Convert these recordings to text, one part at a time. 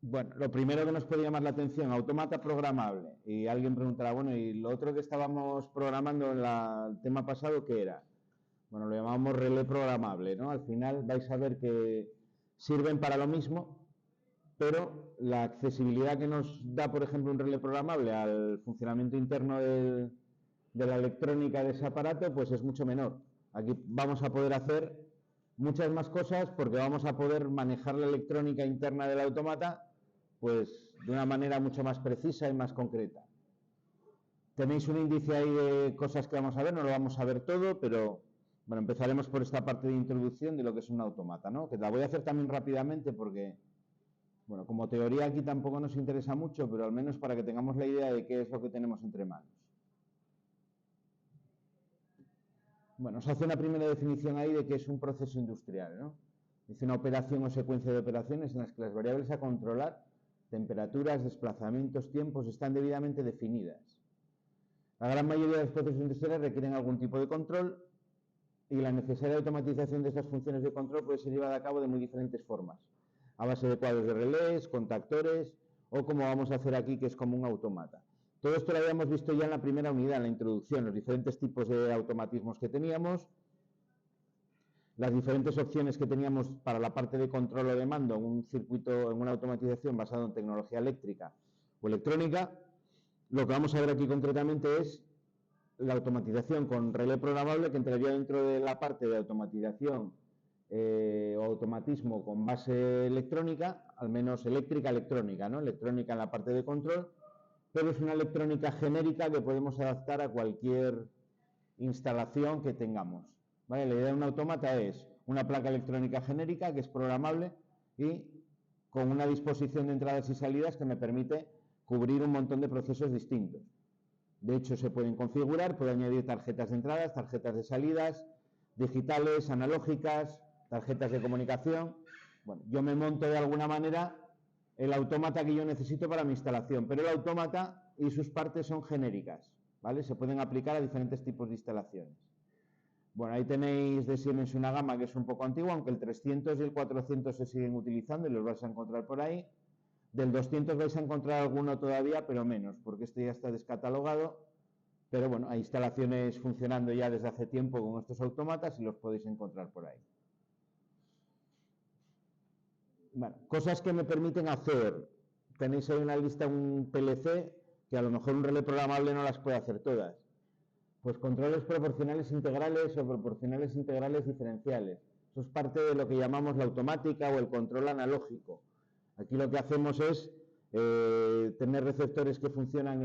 Bueno, lo primero que nos puede llamar la atención, autómata programable. Y alguien preguntará, bueno, ¿y lo otro que estábamos programando en el tema pasado qué era? Bueno, lo llamamos relé programable, ¿no? Al final vais a ver que sirven para lo mismo, pero la accesibilidad que nos da, por ejemplo, un relé programable al funcionamiento interno de la electrónica de ese aparato, pues es mucho menor. Aquí vamos a poder hacer muchas más cosas porque vamos a poder manejar la electrónica interna del autómata pues de una manera mucho más precisa y más concreta. Tenéis un índice ahí de cosas que vamos a ver, no lo vamos a ver todo, pero bueno, empezaremos por esta parte de introducción de lo que es un autómata, ¿no? Que la voy a hacer también rápidamente porque, bueno, como teoría aquí tampoco nos interesa mucho, pero al menos para que tengamos la idea de qué es lo que tenemos entre manos. Bueno, os hace una primera definición ahí de qué es un proceso industrial, ¿no? Dice una operación o secuencia de operaciones en las que las variables a controlar, temperaturas, desplazamientos, tiempos, están debidamente definidas. La gran mayoría de los procesos industriales requieren algún tipo de control y la necesaria automatización de estas funciones de control puede ser llevada a cabo de muy diferentes formas, a base de cuadros de relés, contactores o como vamos a hacer aquí, que es como un autómata. Todo esto lo habíamos visto ya en la primera unidad, en la introducción, los diferentes tipos de automatismos que teníamos, las diferentes opciones que teníamos para la parte de control o de mando en un circuito, en una automatización basada en tecnología eléctrica o electrónica. Lo que vamos a ver aquí concretamente es la automatización con relé programable, que entraría dentro de la parte de automatización o automatismo con base electrónica, al menos eléctrica electrónica, ¿no? Electrónica en la parte de control, pero es una electrónica genérica que podemos adaptar a cualquier instalación que tengamos, ¿vale? La idea de un autómata es una placa electrónica genérica que es programable y con una disposición de entradas y salidas que me permite cubrir un montón de procesos distintos. De hecho, se pueden configurar, puedo añadir tarjetas de entradas, tarjetas de salidas, digitales, analógicas, tarjetas de comunicación. Bueno, yo me monto de alguna manera el autómata que yo necesito para mi instalación, pero el autómata y sus partes son genéricas, ¿vale? Se pueden aplicar a diferentes tipos de instalaciones. Bueno, ahí tenéis de Siemens una gama que es un poco antigua, aunque el 300 y el 400 se siguen utilizando y los vais a encontrar por ahí. Del 200 vais a encontrar alguno todavía, pero menos, porque este ya está descatalogado. Pero bueno, hay instalaciones funcionando ya desde hace tiempo con estos autómatas y los podéis encontrar por ahí. Bueno, cosas que me permiten hacer. Tenéis ahí una lista, un PLC, que a lo mejor un relé programable no las puede hacer todas. Pues controles proporcionales integrales o proporcionales integrales diferenciales. Eso es parte de lo que llamamos la automática o el control analógico. Aquí lo que hacemos es tener receptores que funcionan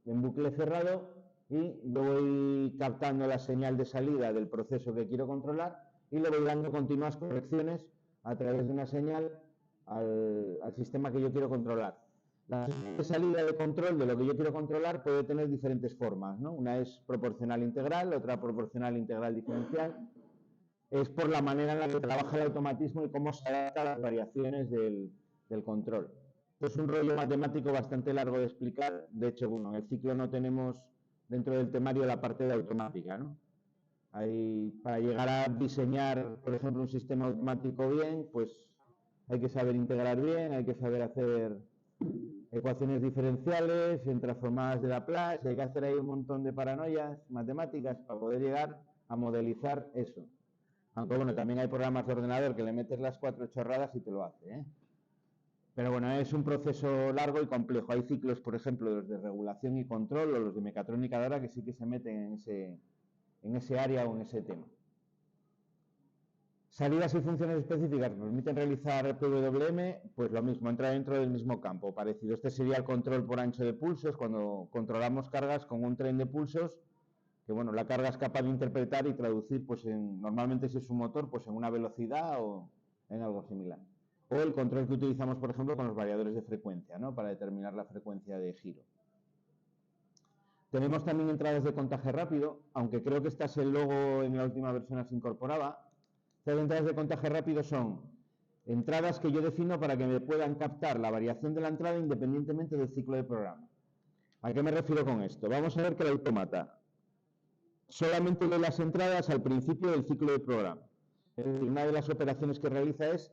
en bucle cerrado y yo voy captando la señal de salida del proceso que quiero controlar y le voy dando continuas correcciones a través de una señal al sistema que yo quiero controlar. La señal de salida de control de lo que yo quiero controlar puede tener diferentes formas, ¿no? Una es proporcional integral, otra proporcional integral diferencial. Es por la manera en la que trabaja el automatismo y cómo se adapta a las variaciones del control. Esto es un rollo matemático bastante largo de explicar. De hecho, bueno, en el ciclo no tenemos dentro del temario la parte de automática, ¿no? Para llegar a diseñar, por ejemplo, un sistema automático bien, pues hay que saber integrar bien, hay que saber hacer ecuaciones diferenciales, en transformadas de Laplace, hay que hacer ahí un montón de paranoias matemáticas para poder llegar a modelizar eso. Aunque bueno, también hay programas de ordenador que le metes las 4 chorradas y te lo hace, ¿eh? Pero bueno, es un proceso largo y complejo. Hay ciclos, por ejemplo, los de regulación y control o los de mecatrónica de ahora que sí que se meten en ese área o en ese tema. Salidas y funciones específicas que permiten realizar PWM, pues lo mismo, entra dentro del mismo campo, parecido. Este sería el control por ancho de pulsos, cuando controlamos cargas con un tren de pulsos, que bueno, la carga es capaz de interpretar y traducir, pues normalmente si es un motor, pues en una velocidad o en algo similar. O el control que utilizamos, por ejemplo, con los variadores de frecuencia, ¿no? Para determinar la frecuencia de giro. Tenemos también entradas de contaje rápido, aunque creo que el logo en la última versión las incorporaba. Estas entradas de contaje rápido son entradas que yo defino para que me puedan captar la variación de la entrada independientemente del ciclo de programa. ¿A qué me refiero con esto? Vamos a ver que el autómata solamente lee las entradas al principio del ciclo de programa. Es decir, una de las operaciones que realiza es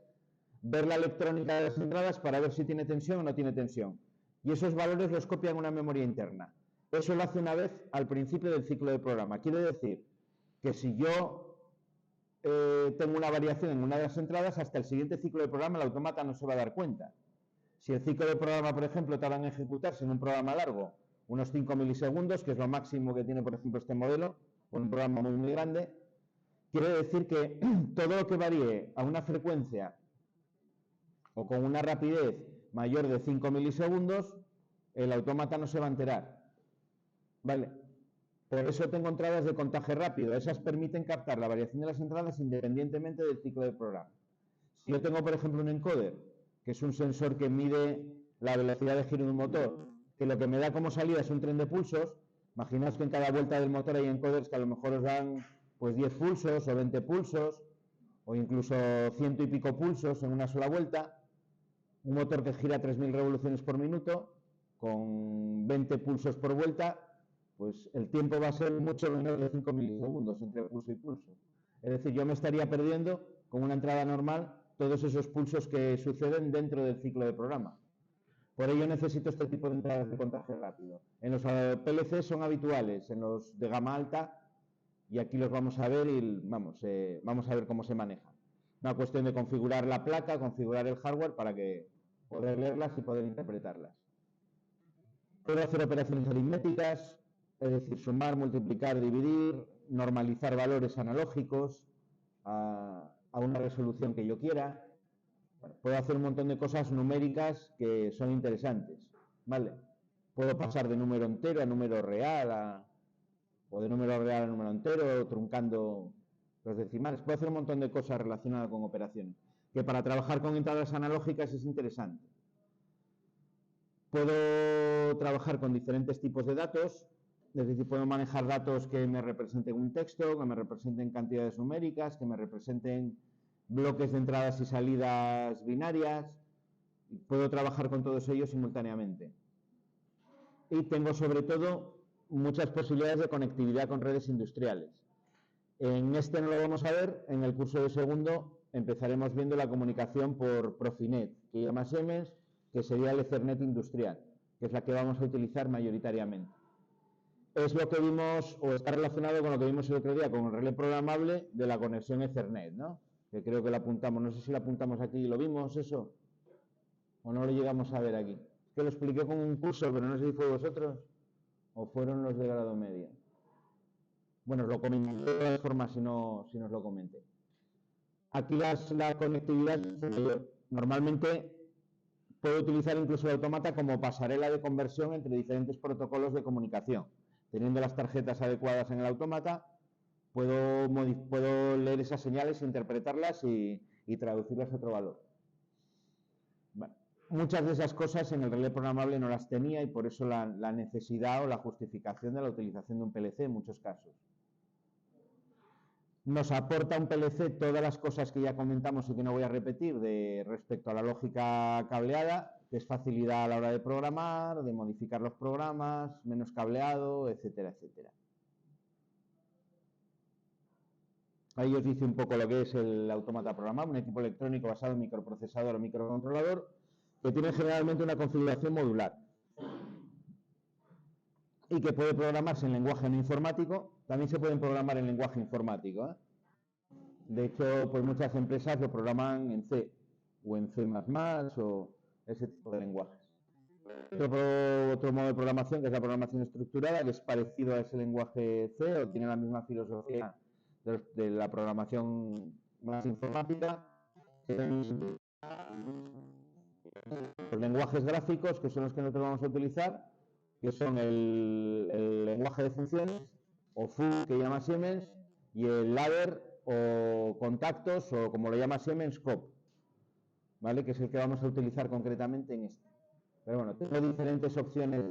ver la electrónica de las entradas para ver si tiene tensión o no tiene tensión. Y esos valores los copia en una memoria interna. Eso lo hace una vez al principio del ciclo del programa. Quiere decir que si yo tengo una variación en una de las entradas, hasta el siguiente ciclo del programa el autómata no se va a dar cuenta. Si el ciclo del programa, por ejemplo, tarda en ejecutarse en un programa largo unos 5 milisegundos, que es lo máximo que tiene, por ejemplo, este modelo, con un programa muy, muy grande, quiere decir que todo lo que varíe a una frecuencia o con una rapidez mayor de 5 milisegundos, el autómata no se va a enterar. ¿Vale? Por eso tengo entradas de contaje rápido. Esas permiten captar la variación de las entradas independientemente del ciclo del programa. Si yo tengo, por ejemplo, un encoder, que es un sensor que mide la velocidad de giro de un motor, que lo que me da como salida es un tren de pulsos, imaginaos que en cada vuelta del motor hay encoders que a lo mejor os dan pues 10 pulsos o 20 pulsos, o incluso 100 y pico pulsos en una sola vuelta. Un motor que gira 3.000 revoluciones por minuto, con 20 pulsos por vuelta, pues el tiempo va a ser mucho menos de 5 milisegundos entre pulso y pulso. Es decir, yo me estaría perdiendo con una entrada normal todos esos pulsos que suceden dentro del ciclo de programa. Por ello necesito este tipo de entradas de contaje rápido. En los PLC son habituales, en los de gama alta, y aquí los vamos a ver y vamos a ver cómo se maneja. Una cuestión de configurar la placa, configurar el hardware para que poder leerlas y poder interpretarlas. Puedo hacer operaciones aritméticas, es decir, sumar, multiplicar, dividir, normalizar valores analógicos a una resolución que yo quiera. Bueno, puedo hacer un montón de cosas numéricas que son interesantes, ¿vale? Puedo pasar de número entero a número real, o de número real a número entero, truncando los decimales. Puedo hacer un montón de cosas relacionadas con operaciones, que para trabajar con entradas analógicas es interesante. Puedo trabajar con diferentes tipos de datos, es decir, puedo manejar datos que me representen un texto, que me representen cantidades numéricas, que me representen bloques de entradas y salidas binarias. Puedo trabajar con todos ellos simultáneamente. Y tengo sobre todo muchas posibilidades de conectividad con redes industriales. En este no lo vamos a ver, en el curso de segundo empezaremos viendo la comunicación por Profinet, que llama Siemens, que sería el Ethernet industrial, que es la que vamos a utilizar mayoritariamente. Es lo que vimos, o está relacionado con lo que vimos el otro día, con el relé programable de la conexión Ethernet, ¿no? Que creo que lo apuntamos, no sé si lo apuntamos aquí, ¿lo vimos eso? ¿O no lo llegamos a ver aquí? Es que lo expliqué con un curso, pero no sé si fue vosotros o fueron los de grado medio. Bueno, os lo comenté de todas formas si no os lo comenté. Aquí la conectividad, normalmente puedo utilizar incluso el autómata como pasarela de conversión entre diferentes protocolos de comunicación. Teniendo las tarjetas adecuadas en el autómata, puedo leer esas señales, interpretarlas y traducirlas a otro valor. Bueno, muchas de esas cosas en el relé programable no las tenía y por eso la necesidad o la justificación de la utilización de un PLC en muchos casos. Nos aporta un PLC todas las cosas que ya comentamos y que no voy a repetir respecto a la lógica cableada, que es facilidad a la hora de programar, de modificar los programas, menos cableado, etcétera, etcétera. Ahí os dice un poco lo que es el autómata programable, un equipo electrónico basado en microprocesador o microcontrolador, que tiene generalmente una configuración modular y que puede programarse en lenguaje no informático. También se pueden programar en lenguaje informático, ¿eh? De hecho, pues muchas empresas lo programan en C o en C++ o ese tipo de lenguajes. Otro modo de programación, que es la programación estructurada, que es parecido a ese lenguaje C o tiene la misma filosofía de la programación más informática. Los lenguajes gráficos, que son los que nosotros vamos a utilizar, que son el lenguaje de funciones, o FU, que llama Siemens, y el ladder o contactos, o como lo llama Siemens, COP, ¿vale? Que es el que vamos a utilizar concretamente en este. Pero bueno, tengo diferentes opciones.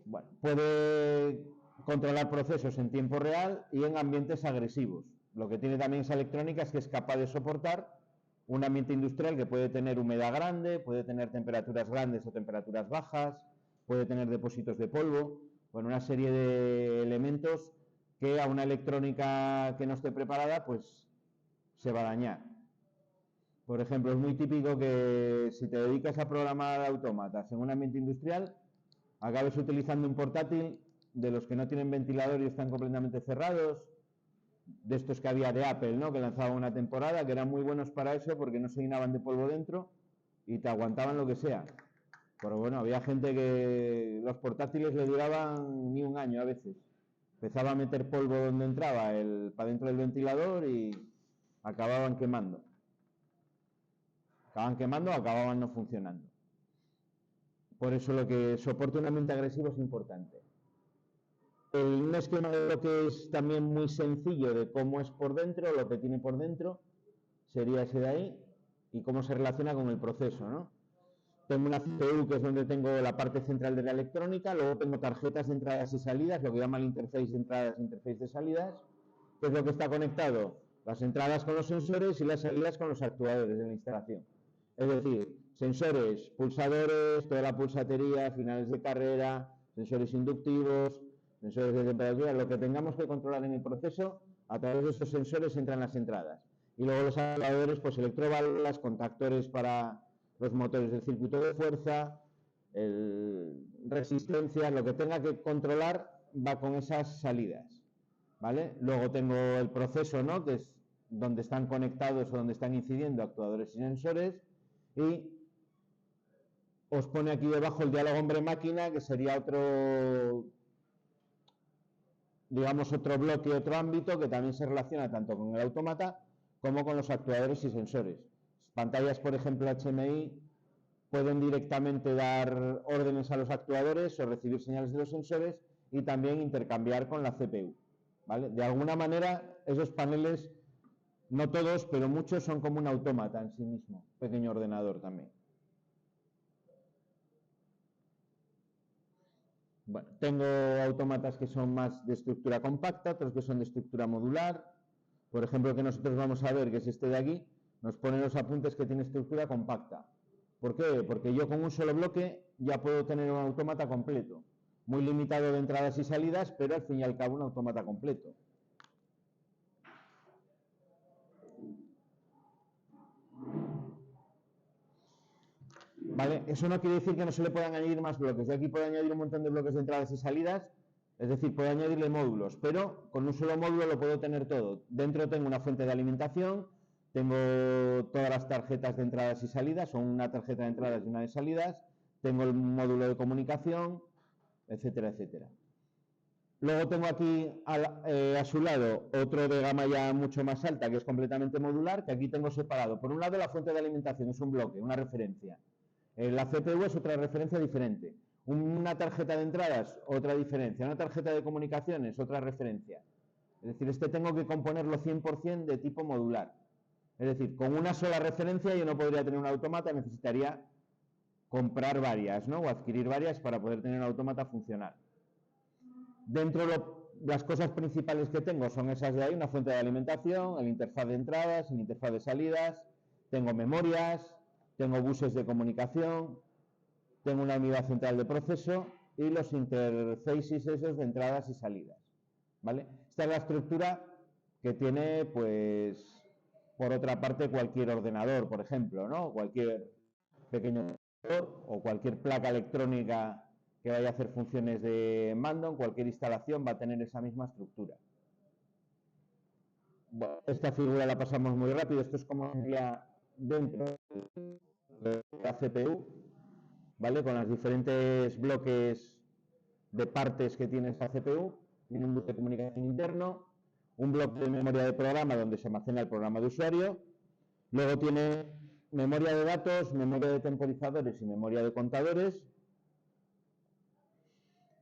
Bueno, puede controlar procesos en tiempo real y en ambientes agresivos. Lo que tiene también esa electrónica es que es capaz de soportar un ambiente industrial que puede tener humedad grande, puede tener temperaturas grandes o temperaturas bajas, puede tener depósitos de polvo, bueno, una serie de elementos que a una electrónica que no esté preparada, pues se va a dañar. Por ejemplo, es muy típico que si te dedicas a programar autómatas en un ambiente industrial, acabes utilizando un portátil de los que no tienen ventilador y están completamente cerrados, de estos que había de Apple, ¿no? Que lanzaban una temporada, que eran muy buenos para eso porque no se llenaban de polvo dentro y te aguantaban lo que sea. Pero bueno, había gente que los portátiles le duraban ni un año a veces. Empezaba a meter polvo donde entraba, para dentro del ventilador y acababan quemando. Acababan no funcionando. Por eso lo que soporta un ambiente agresivo es importante. Un esquema de lo que es también muy sencillo de cómo es por dentro, lo que tiene por dentro, sería ese de ahí, y cómo se relaciona con el proceso, ¿no? Tengo una CPU que es donde tengo la parte central de la electrónica, luego tengo tarjetas de entradas y salidas, lo que llaman el interface de entradas e interface de salidas, que es lo que está conectado, las entradas con los sensores y las salidas con los actuadores de la instalación. Es decir, sensores, pulsadores, toda la pulsatería, finales de carrera, sensores inductivos, sensores de temperatura, lo que tengamos que controlar en el proceso, a través de esos sensores entran las entradas. Y luego los actuadores, pues electroválvulas, contactores para los motores del circuito de fuerza, resistencia, lo que tenga que controlar va con esas salidas, ¿vale? Luego tengo el proceso, ¿no? Que es donde están conectados o donde están incidiendo actuadores y sensores, y os pone aquí debajo el diálogo hombre-máquina, que sería otro, digamos, otro bloque, otro ámbito que también se relaciona tanto con el autómata como con los actuadores y sensores. Pantallas, por ejemplo, HMI, pueden directamente dar órdenes a los actuadores o recibir señales de los sensores y también intercambiar con la CPU, ¿vale? De alguna manera, esos paneles, no todos, pero muchos, son como un autómata en sí mismo, pequeño ordenador también. Bueno, tengo autómatas que son más de estructura compacta, otros que son de estructura modular. Por ejemplo, que nosotros vamos a ver, que es este de aquí, nos pone los apuntes que tiene estructura compacta. ¿Por qué? Porque yo con un solo bloque ya puedo tener un autómata completo. Muy limitado de entradas y salidas, pero al fin y al cabo un autómata completo. ¿Vale? Eso no quiere decir que no se le puedan añadir más bloques. Yo aquí puedo añadir un montón de bloques de entradas y salidas, es decir, puedo añadirle módulos, pero con un solo módulo lo puedo tener todo. Dentro tengo una fuente de alimentación, tengo todas las tarjetas de entradas y salidas, son una tarjeta de entradas y una de salidas, tengo el módulo de comunicación, etcétera, etcétera. Luego tengo aquí a su lado otro de gama ya mucho más alta, que es completamente modular, que aquí tengo separado. Por un lado, la fuente de alimentación es un bloque, una referencia. La CPU es otra referencia diferente. Una tarjeta de entradas, otra diferencia. Una tarjeta de comunicaciones, otra referencia. Es decir, este tengo que componerlo 100% de tipo modular. Es decir, con una sola referencia yo no podría tener un autómata, necesitaría comprar varias, ¿no? O adquirir varias para poder tener un autómata funcional. Dentro las cosas principales que tengo son esas de ahí, una fuente de alimentación, el interfaz de entradas, el interfaz de salidas, tengo memorias, tengo buses de comunicación, tengo una unidad central de proceso y los interfaces esos de entradas y salidas, ¿vale? Esta es la estructura que tiene, pues, por otra parte, cualquier ordenador, por ejemplo, ¿no? Cualquier pequeño ordenador o cualquier placa electrónica que vaya a hacer funciones de mando, en cualquier instalación va a tener esa misma estructura. Bueno, esta figura la pasamos muy rápido, esto es como sería dentro de la CPU, ¿vale? Con los diferentes bloques de partes que tiene esta CPU, tiene un bloque de comunicación interno, un bloque de memoria de programa donde se almacena el programa de usuario, luego tiene memoria de datos, memoria de temporizadores y memoria de contadores.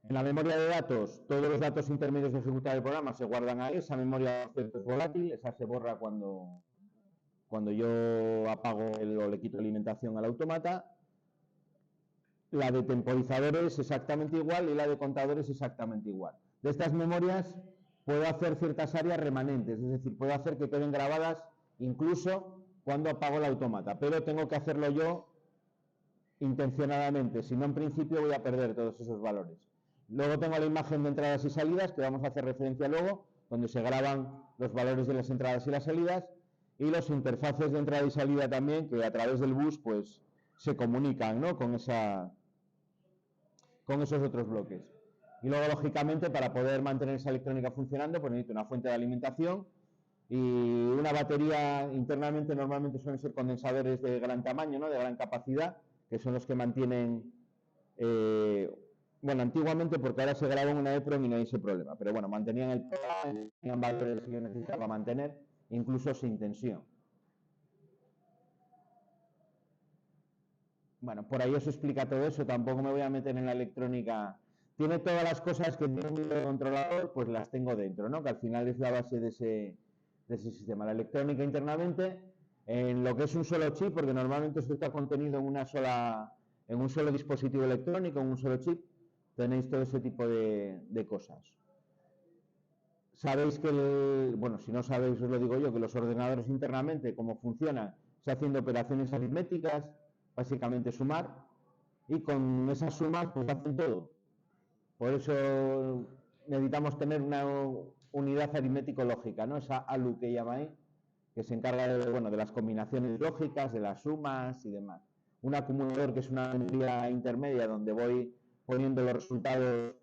En la memoria de datos, todos los datos intermedios de ejecutar el programa se guardan ahí, esa memoria es volátil, esa se borra cuando yo apago o le quito alimentación al autómata. La de temporizadores exactamente igual y la de contadores exactamente igual. De estas memorias puedo hacer ciertas áreas remanentes, es decir, puedo hacer que queden grabadas incluso cuando apago el autómata, pero tengo que hacerlo yo intencionadamente, si no en principio voy a perder todos esos valores. Luego tengo la imagen de entradas y salidas, que vamos a hacer referencia luego, donde se graban los valores de las entradas y las salidas, y los interfaces de entrada y salida también, que a través del bus pues se comunican, ¿no?, con esos otros bloques. Y luego, lógicamente, para poder mantener esa electrónica funcionando, pues necesito una fuente de alimentación y una batería. Internamente normalmente suelen ser condensadores de gran tamaño, ¿no?, de gran capacidad, que son los que mantienen, bueno, antiguamente, porque ahora se graba en una EEPROM y no hay ese problema, pero bueno, mantenían el programa, tenían valores que yo necesitaba mantener, incluso sin tensión. Bueno, por ahí os explica todo eso, tampoco me voy a meter en la electrónica. Tiene todas las cosas que tiene un microcontrolador, pues las tengo dentro, ¿no?, que al final es la base de ese sistema. La electrónica internamente, en lo que es un solo chip, porque normalmente esto está contenido en un solo dispositivo electrónico, en un solo chip, tenéis todo ese tipo de cosas. Sabéis que, bueno, si no sabéis os lo digo yo, que los ordenadores internamente, cómo funcionan, se hacen operaciones aritméticas, básicamente sumar, y con esas sumas pues hacen todo. Por eso necesitamos tener una unidad aritmético-lógica, ¿no?, esa ALU que llamáis, que se encarga de las combinaciones lógicas, de las sumas y demás. Un acumulador, que es una memoria intermedia donde voy poniendo los resultados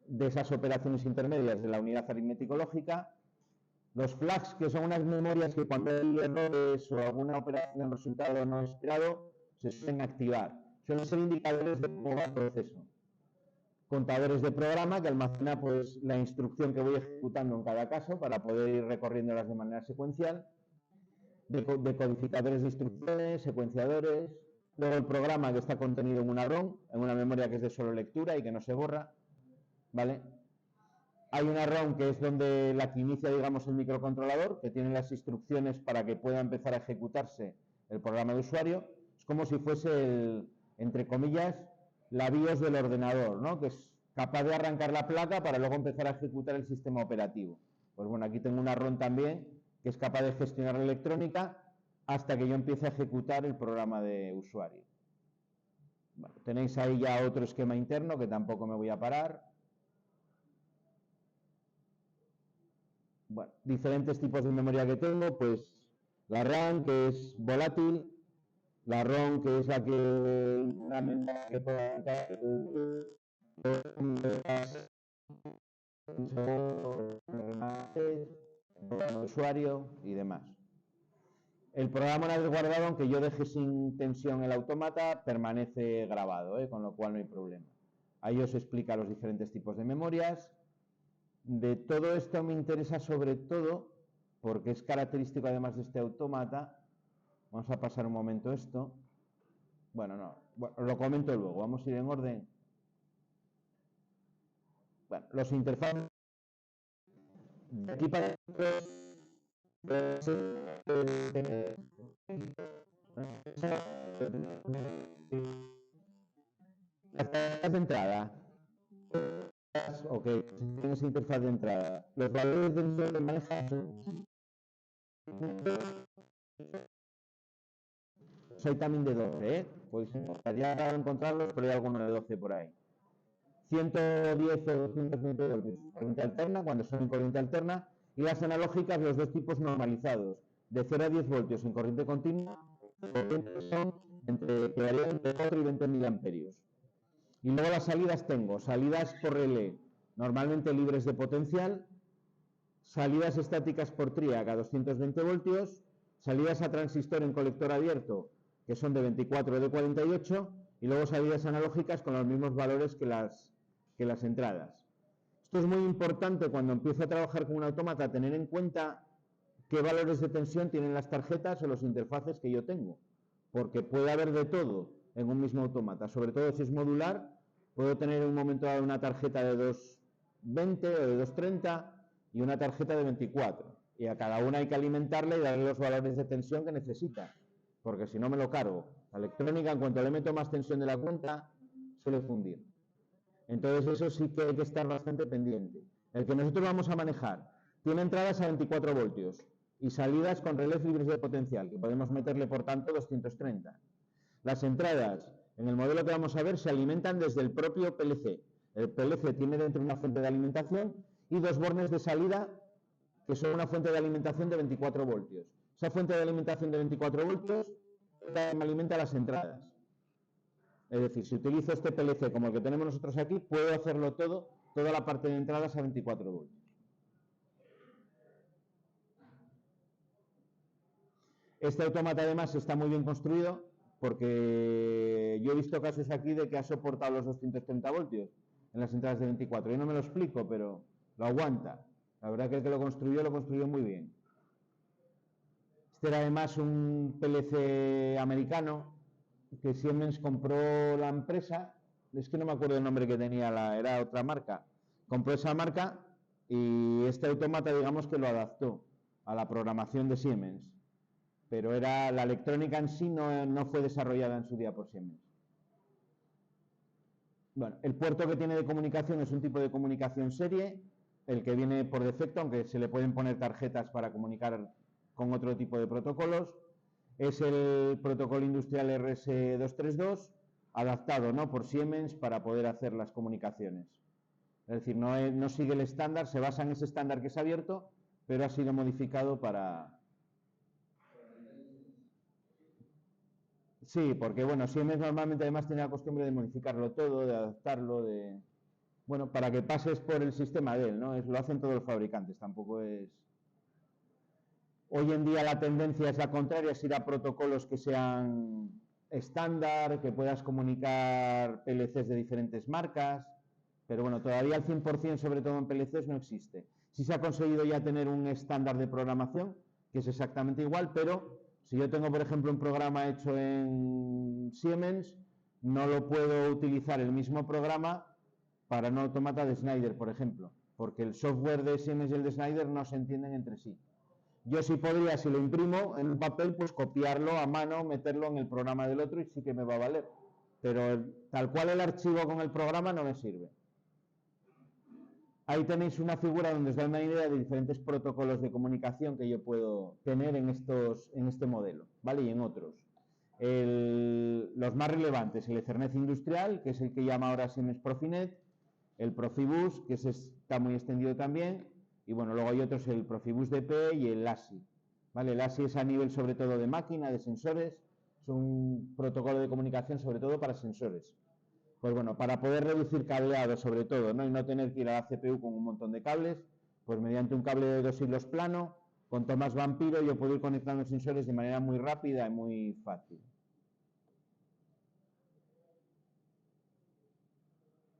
de esas operaciones intermedias de la unidad aritmético-lógica. Los flags, que son unas memorias que cuando hay errores o alguna operación de resultado no esperado, se suelen activar. Suelen ser indicadores de cómo va el proceso. Contadores de programa, que almacena pues la instrucción que voy ejecutando en cada caso para poder ir recorriéndolas de manera secuencial. Decodificadores de instrucciones, secuenciadores. Luego el programa, que está contenido en una ROM, en una memoria que es de solo lectura y que no se borra, ¿vale? Hay una ROM que es donde la que inicia, digamos, el microcontrolador, que tiene las instrucciones para que pueda empezar a ejecutarse el programa de usuario. Es como si fuese entre comillas, la BIOS del ordenador, ¿no?, que es capaz de arrancar la placa para luego empezar a ejecutar el sistema operativo. Pues bueno, aquí tengo una ROM también que es capaz de gestionar la electrónica hasta que yo empiece a ejecutar el programa de usuario. Bueno, tenéis ahí ya otro esquema interno que tampoco me voy a parar. Bueno, diferentes tipos de memoria que tengo, pues la RAM, que es volátil, la ROM, que es la que puede usuario y demás. El programa, una vez guardado, aunque yo deje sin tensión el autómata, permanece grabado, con lo cual no hay problema. Ahí os explica los diferentes tipos de memorias. De todo esto me interesa sobre todo, porque es característico además de este autómata. Vamos a pasar un momento esto. Bueno, lo comento luego, vamos a ir en orden. Bueno, los interfaces. Aquí para de entrada. Ok, tienes interfaz de entrada. Los valores de maneja soy también de 12, pues ya encontrarlos, pero hay algunos de 12 por ahí. 110 o 220 voltios, corriente alterna, cuando son en corriente alterna, y las analógicas, los dos tipos normalizados, de 0 a 10 voltios en corriente continua, son entre 4 y 20 miliamperios. Y luego las salidas tengo, salidas por relé, normalmente libres de potencial, salidas estáticas por tríac a 220 voltios, salidas a transistor en colector abierto, que son de 24 o de 48, y luego salidas analógicas con los mismos valores que las entradas. Esto es muy importante cuando empiezo a trabajar con un autómata, tener en cuenta qué valores de tensión tienen las tarjetas o los interfaces que yo tengo, porque puede haber de todo en un mismo autómata, sobre todo si es modular. Puedo tener en un momento dado una tarjeta de 220 o de 230 y una tarjeta de 24, y a cada una hay que alimentarla y darle los valores de tensión que necesita, porque si no me lo cargo. La electrónica, en cuanto le meto más tensión de la cuenta, suele fundir. Entonces eso sí que hay que estar bastante pendiente. El que nosotros vamos a manejar tiene entradas a 24 voltios y salidas con relés libres de potencial, que podemos meterle por tanto 230. Las entradas, en el modelo que vamos a ver, se alimentan desde el propio PLC. El PLC tiene dentro una fuente de alimentación y dos bornes de salida, que son una fuente de alimentación de 24 voltios. Esa fuente de alimentación de 24 voltios me alimenta las entradas. Es decir, si utilizo este PLC como el que tenemos nosotros aquí, puedo hacerlo todo, toda la parte de entradas a 24 voltios. Este autómata además está muy bien construido porque yo he visto casos aquí de que ha soportado los 230 voltios en las entradas de 24. Yo no me lo explico, pero lo aguanta. La verdad que el que lo construyó muy bien. Este era además un PLC americano que Siemens compró la empresa, es que no me acuerdo el nombre que tenía, era otra marca. Compró esa marca y este autómata, digamos que lo adaptó a la programación de Siemens. Pero la electrónica en sí no fue desarrollada en su día por Siemens. Bueno, el puerto que tiene de comunicación es un tipo de comunicación serie, el que viene por defecto, aunque se le pueden poner tarjetas para comunicar con otro tipo de protocolos. Es el protocolo industrial RS232, adaptado, ¿no?, por Siemens para poder hacer las comunicaciones. Es decir, no sigue el estándar, se basa en ese estándar que es abierto, pero ha sido modificado para... Sí, porque bueno, Siemens normalmente además tiene la costumbre de modificarlo todo, de adaptarlo, bueno, para que pases por el sistema de él, ¿no? Lo hacen todos los fabricantes, tampoco es... Hoy en día la tendencia es la contraria, es ir a protocolos que sean estándar, que puedas comunicar PLCs de diferentes marcas, pero bueno, todavía al 100%, sobre todo en PLCs, no existe. Sí se ha conseguido ya tener un estándar de programación, que es exactamente igual, pero si yo tengo, por ejemplo, un programa hecho en Siemens, no lo puedo utilizar el mismo programa para un autómata de Schneider, por ejemplo, porque el software de Siemens y el de Schneider no se entienden entre sí. Yo sí podría, si lo imprimo en un papel, pues copiarlo a mano, meterlo en el programa del otro y sí que me va a valer. Pero tal cual el archivo con el programa no me sirve. Ahí tenéis una figura donde os da una idea de diferentes protocolos de comunicación que yo puedo tener en este modelo, ¿vale? Y en otros. Los más relevantes, el Ethernet industrial, que es el que llama ahora Siemens Profinet, el Profibus, que está muy extendido también, y bueno, luego hay otros, el Profibus DP y el ASI, ¿vale? El ASI es a nivel sobre todo de máquina, de sensores, es un protocolo de comunicación sobre todo para sensores. Pues bueno, para poder reducir cableado sobre todo, ¿no? Y no tener que ir a la CPU con un montón de cables, pues mediante un cable de 2 hilos plano, con tomas vampiro, yo puedo ir conectando sensores de manera muy rápida y muy fácil.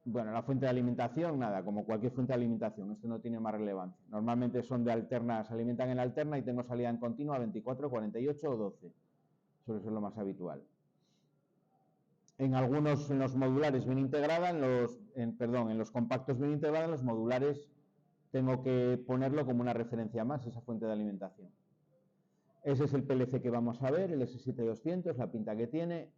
Bueno, la fuente de alimentación, nada, como cualquier fuente de alimentación, esto no tiene más relevancia. Normalmente son de alterna, se alimentan en alterna y tengo salida en continua 24, 48 o 12. Suele ser lo más habitual. En los modulares viene integrada, en los compactos viene integrada, en los modulares tengo que ponerlo como una referencia más, esa fuente de alimentación. Ese es el PLC que vamos a ver, el S7200, la pinta que tiene.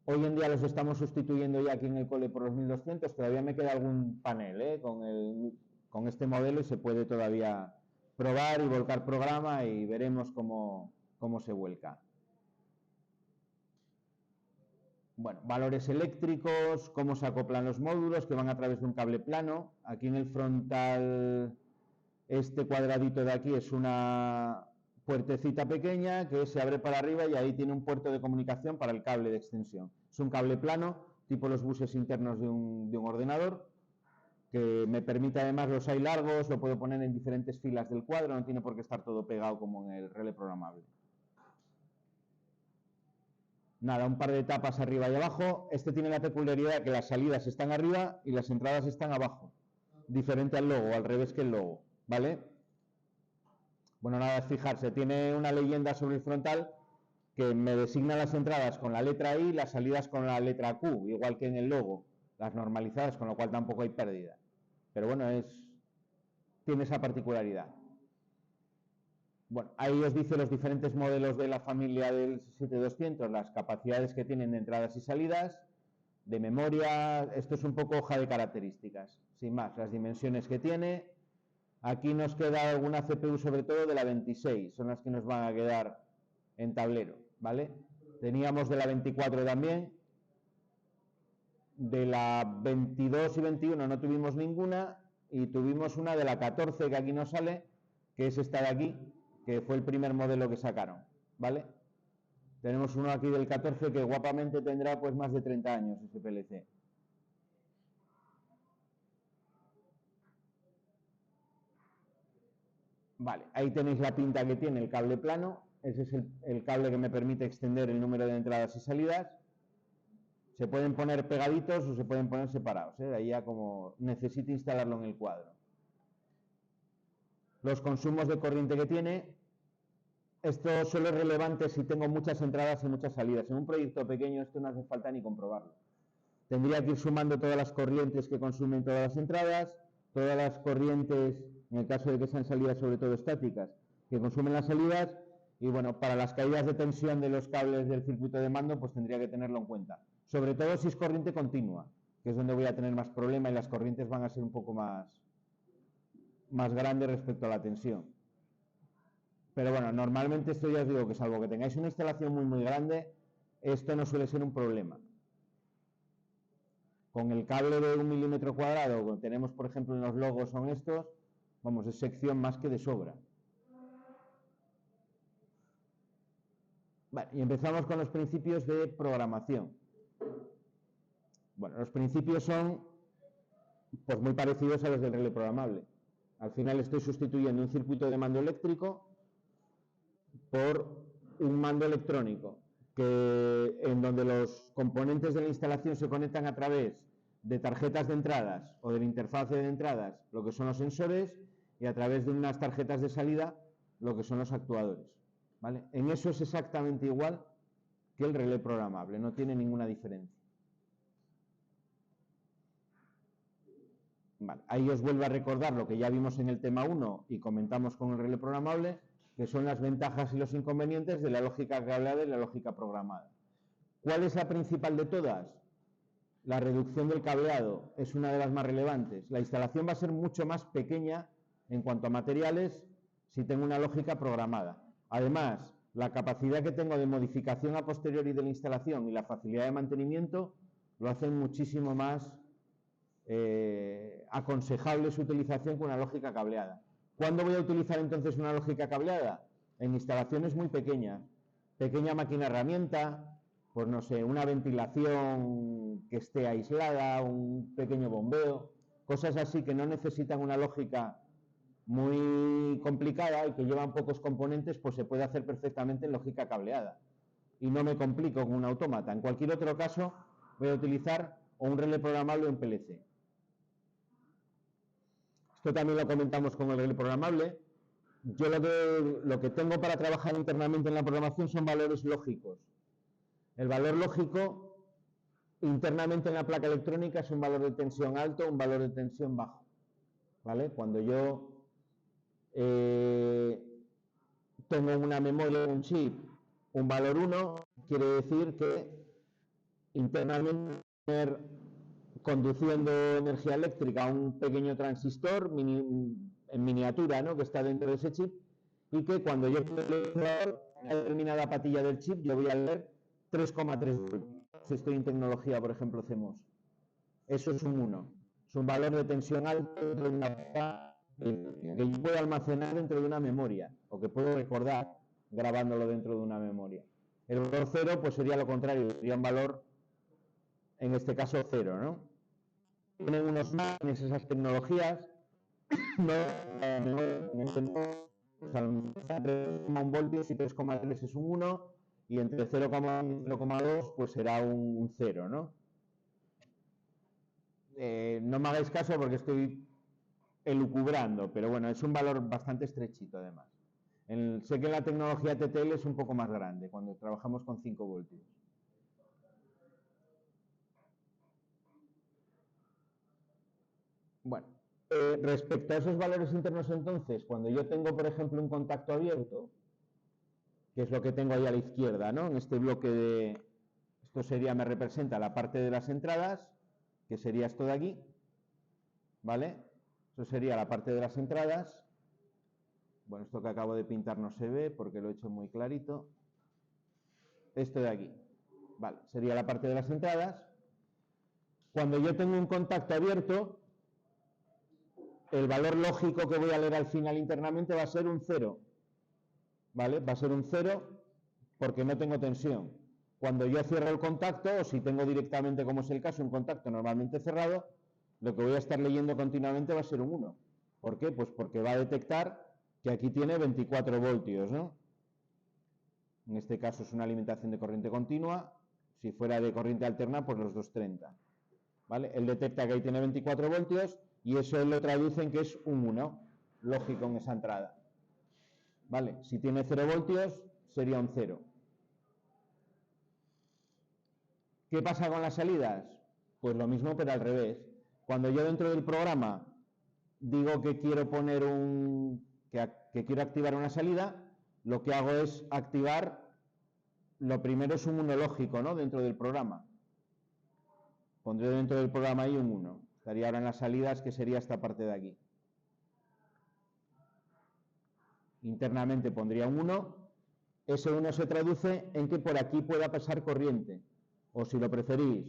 Hoy en día los estamos sustituyendo ya aquí en el cole por los 1200, todavía me queda algún panel con este modelo y se puede todavía probar y volcar programa y veremos cómo se vuelca. Bueno, valores eléctricos, cómo se acoplan los módulos que van a través de un cable plano. Aquí en el frontal, este cuadradito de aquí es una puertecita pequeña que se abre para arriba y ahí tiene un puerto de comunicación para el cable de extensión. Es un cable plano, tipo los buses internos de un ordenador, que me permite además los hay largos, lo puedo poner en diferentes filas del cuadro, no tiene por qué estar todo pegado como en el relé programable. Nada, un par de etapas arriba y abajo. Este tiene la peculiaridad que las salidas están arriba y las entradas están abajo. Diferente al logo, al revés que el logo, ¿vale? Bueno, nada, es fijarse, tiene una leyenda sobre el frontal que me designa las entradas con la letra I y las salidas con la letra Q, igual que en el logo, las normalizadas, con lo cual tampoco hay pérdida. Pero bueno, tiene esa particularidad. Bueno, ahí os dice los diferentes modelos de la familia del 7200, las capacidades que tienen de entradas y salidas, de memoria. Esto es un poco hoja de características, sin más, las dimensiones que tiene. Aquí nos queda alguna CPU, sobre todo de la 26, son las que nos van a quedar en tablero, ¿vale? Teníamos de la 24 también, de la 22 y 21 no tuvimos ninguna, y tuvimos una de la 14 que aquí nos sale, que es esta de aquí, que fue el primer modelo que sacaron, ¿vale? Tenemos uno aquí del 14 que guapamente tendrá pues más de 30 años ese PLC. Vale, ahí tenéis la pinta que tiene el cable plano. Ese es el cable que me permite extender el número de entradas y salidas. Se pueden poner pegaditos o se pueden poner separados, ¿eh? Ahí ya como necesite instalarlo en el cuadro. Los consumos de corriente que tiene. Esto solo es relevante si tengo muchas entradas y muchas salidas. En un proyecto pequeño esto no hace falta ni comprobarlo. Tendría que ir sumando todas las corrientes que consumen todas las entradas, todas las corrientes, en el caso de que sean salidas sobre todo estáticas, que consumen las salidas, y bueno, para las caídas de tensión de los cables del circuito de mando, pues tendría que tenerlo en cuenta. Sobre todo si es corriente continua, que es donde voy a tener más problema y las corrientes van a ser un poco más grandes respecto a la tensión. Pero bueno, normalmente esto ya os digo que salvo que tengáis una instalación muy grande, esto no suele ser un problema. Con el cable de 1 milímetro cuadrado, como tenemos por ejemplo en los logos son estos, vamos, es sección más que de sobra. Vale, y empezamos con los principios de programación. Bueno, los principios son pues muy parecidos a los del relé programable. Al final estoy sustituyendo un circuito de mando eléctrico por un mando electrónico, en donde los componentes de la instalación se conectan a través de tarjetas de entradas o de la interfaz de entradas, lo que son los sensores, y a través de unas tarjetas de salida, lo que son los actuadores, ¿vale? En eso es exactamente igual que el relé programable, no tiene ninguna diferencia. Vale, ahí os vuelvo a recordar lo que ya vimos en el tema 1 y comentamos con el relé programable, que son las ventajas y los inconvenientes de la lógica cableada y la lógica programada. ¿Cuál es la principal de todas? La reducción del cableado es una de las más relevantes. La instalación va a ser mucho más pequeña en cuanto a materiales si tengo una lógica programada. Además, la capacidad que tengo de modificación a posteriori de la instalación y la facilidad de mantenimiento lo hacen muchísimo más aconsejable su utilización con una lógica cableada. ¿Cuándo voy a utilizar entonces una lógica cableada? En instalaciones muy pequeñas. Pequeña máquina herramienta, pues no sé, una ventilación que esté aislada, un pequeño bombeo, cosas así que no necesitan una lógica muy complicada y que llevan pocos componentes, pues se puede hacer perfectamente en lógica cableada. Y no me complico con un autómata. En cualquier otro caso, voy a utilizar o un relé programable o un PLC. Esto también lo comentamos con el relé programable. Yo lo que tengo para trabajar internamente en la programación son valores lógicos. El valor lógico internamente en la placa electrónica es un valor de tensión alto, un valor de tensión bajo, ¿vale? Cuando yo tengo una memoria en un chip un valor 1, quiere decir que internamente conduciendo energía eléctrica a un pequeño transistor en miniatura, ¿no?, que está dentro de ese chip, y que cuando yo leo una determinada patilla del chip, yo voy a leer 3,3 voltios. Si estoy en tecnología, por ejemplo, CMOS. Eso es un 1. Es un valor de tensión alto dentro de una que yo puedo almacenar dentro de una memoria, o que puedo recordar grabándolo dentro de una memoria. El valor 0, pues sería lo contrario, sería un valor, en este caso, 0, ¿no? Tienen unos márgenes esas tecnologías, no, entre 3,1 voltios y 3,3 es un 1, y entre 0,1 y 0,2 pues será un 0, ¿no? No me hagáis caso porque estoy elucubrando, pero bueno, es un valor bastante estrechito además. Sé que la tecnología TTL es un poco más grande cuando trabajamos con 5 voltios. Bueno, respecto a esos valores internos entonces, cuando yo tengo por ejemplo un contacto abierto, que es lo que tengo ahí a la izquierda, ¿no? En este bloque de, esto sería, me representa la parte de las entradas, que sería esto de aquí, ¿vale? Eso sería la parte de las entradas. Bueno, esto que acabo de pintar no se ve porque lo he hecho muy clarito. Esto de aquí, vale, sería la parte de las entradas. Cuando yo tengo un contacto abierto, el valor lógico que voy a leer al final internamente va a ser un 0. ¿vale? Va a ser un 0 porque no tengo tensión. Cuando yo cierro el contacto, o si tengo directamente, como es el caso, un contacto normalmente cerrado, lo que voy a estar leyendo continuamente va a ser un 1. ¿Por qué? Pues porque va a detectar que aquí tiene 24 voltios, ¿no? En este caso es una alimentación de corriente continua. Si fuera de corriente alterna, pues los 230. ¿Vale? Él detecta que ahí tiene 24 voltios y eso él lo traduce en que es un 1, lógico en esa entrada. ¿Vale? Si tiene 0 voltios, sería un 0. ¿Qué pasa con las salidas? Pues lo mismo, pero al revés. Cuando yo dentro del programa digo que quiero poner que quiero activar una salida, lo que hago es activar, lo primero es un 1 lógico, ¿no? Dentro del programa. Pondré dentro del programa ahí un 1. Estaría ahora en las salidas, que sería esta parte de aquí. Internamente pondría un 1. Ese 1 se traduce en que por aquí pueda pasar corriente. O si lo preferís,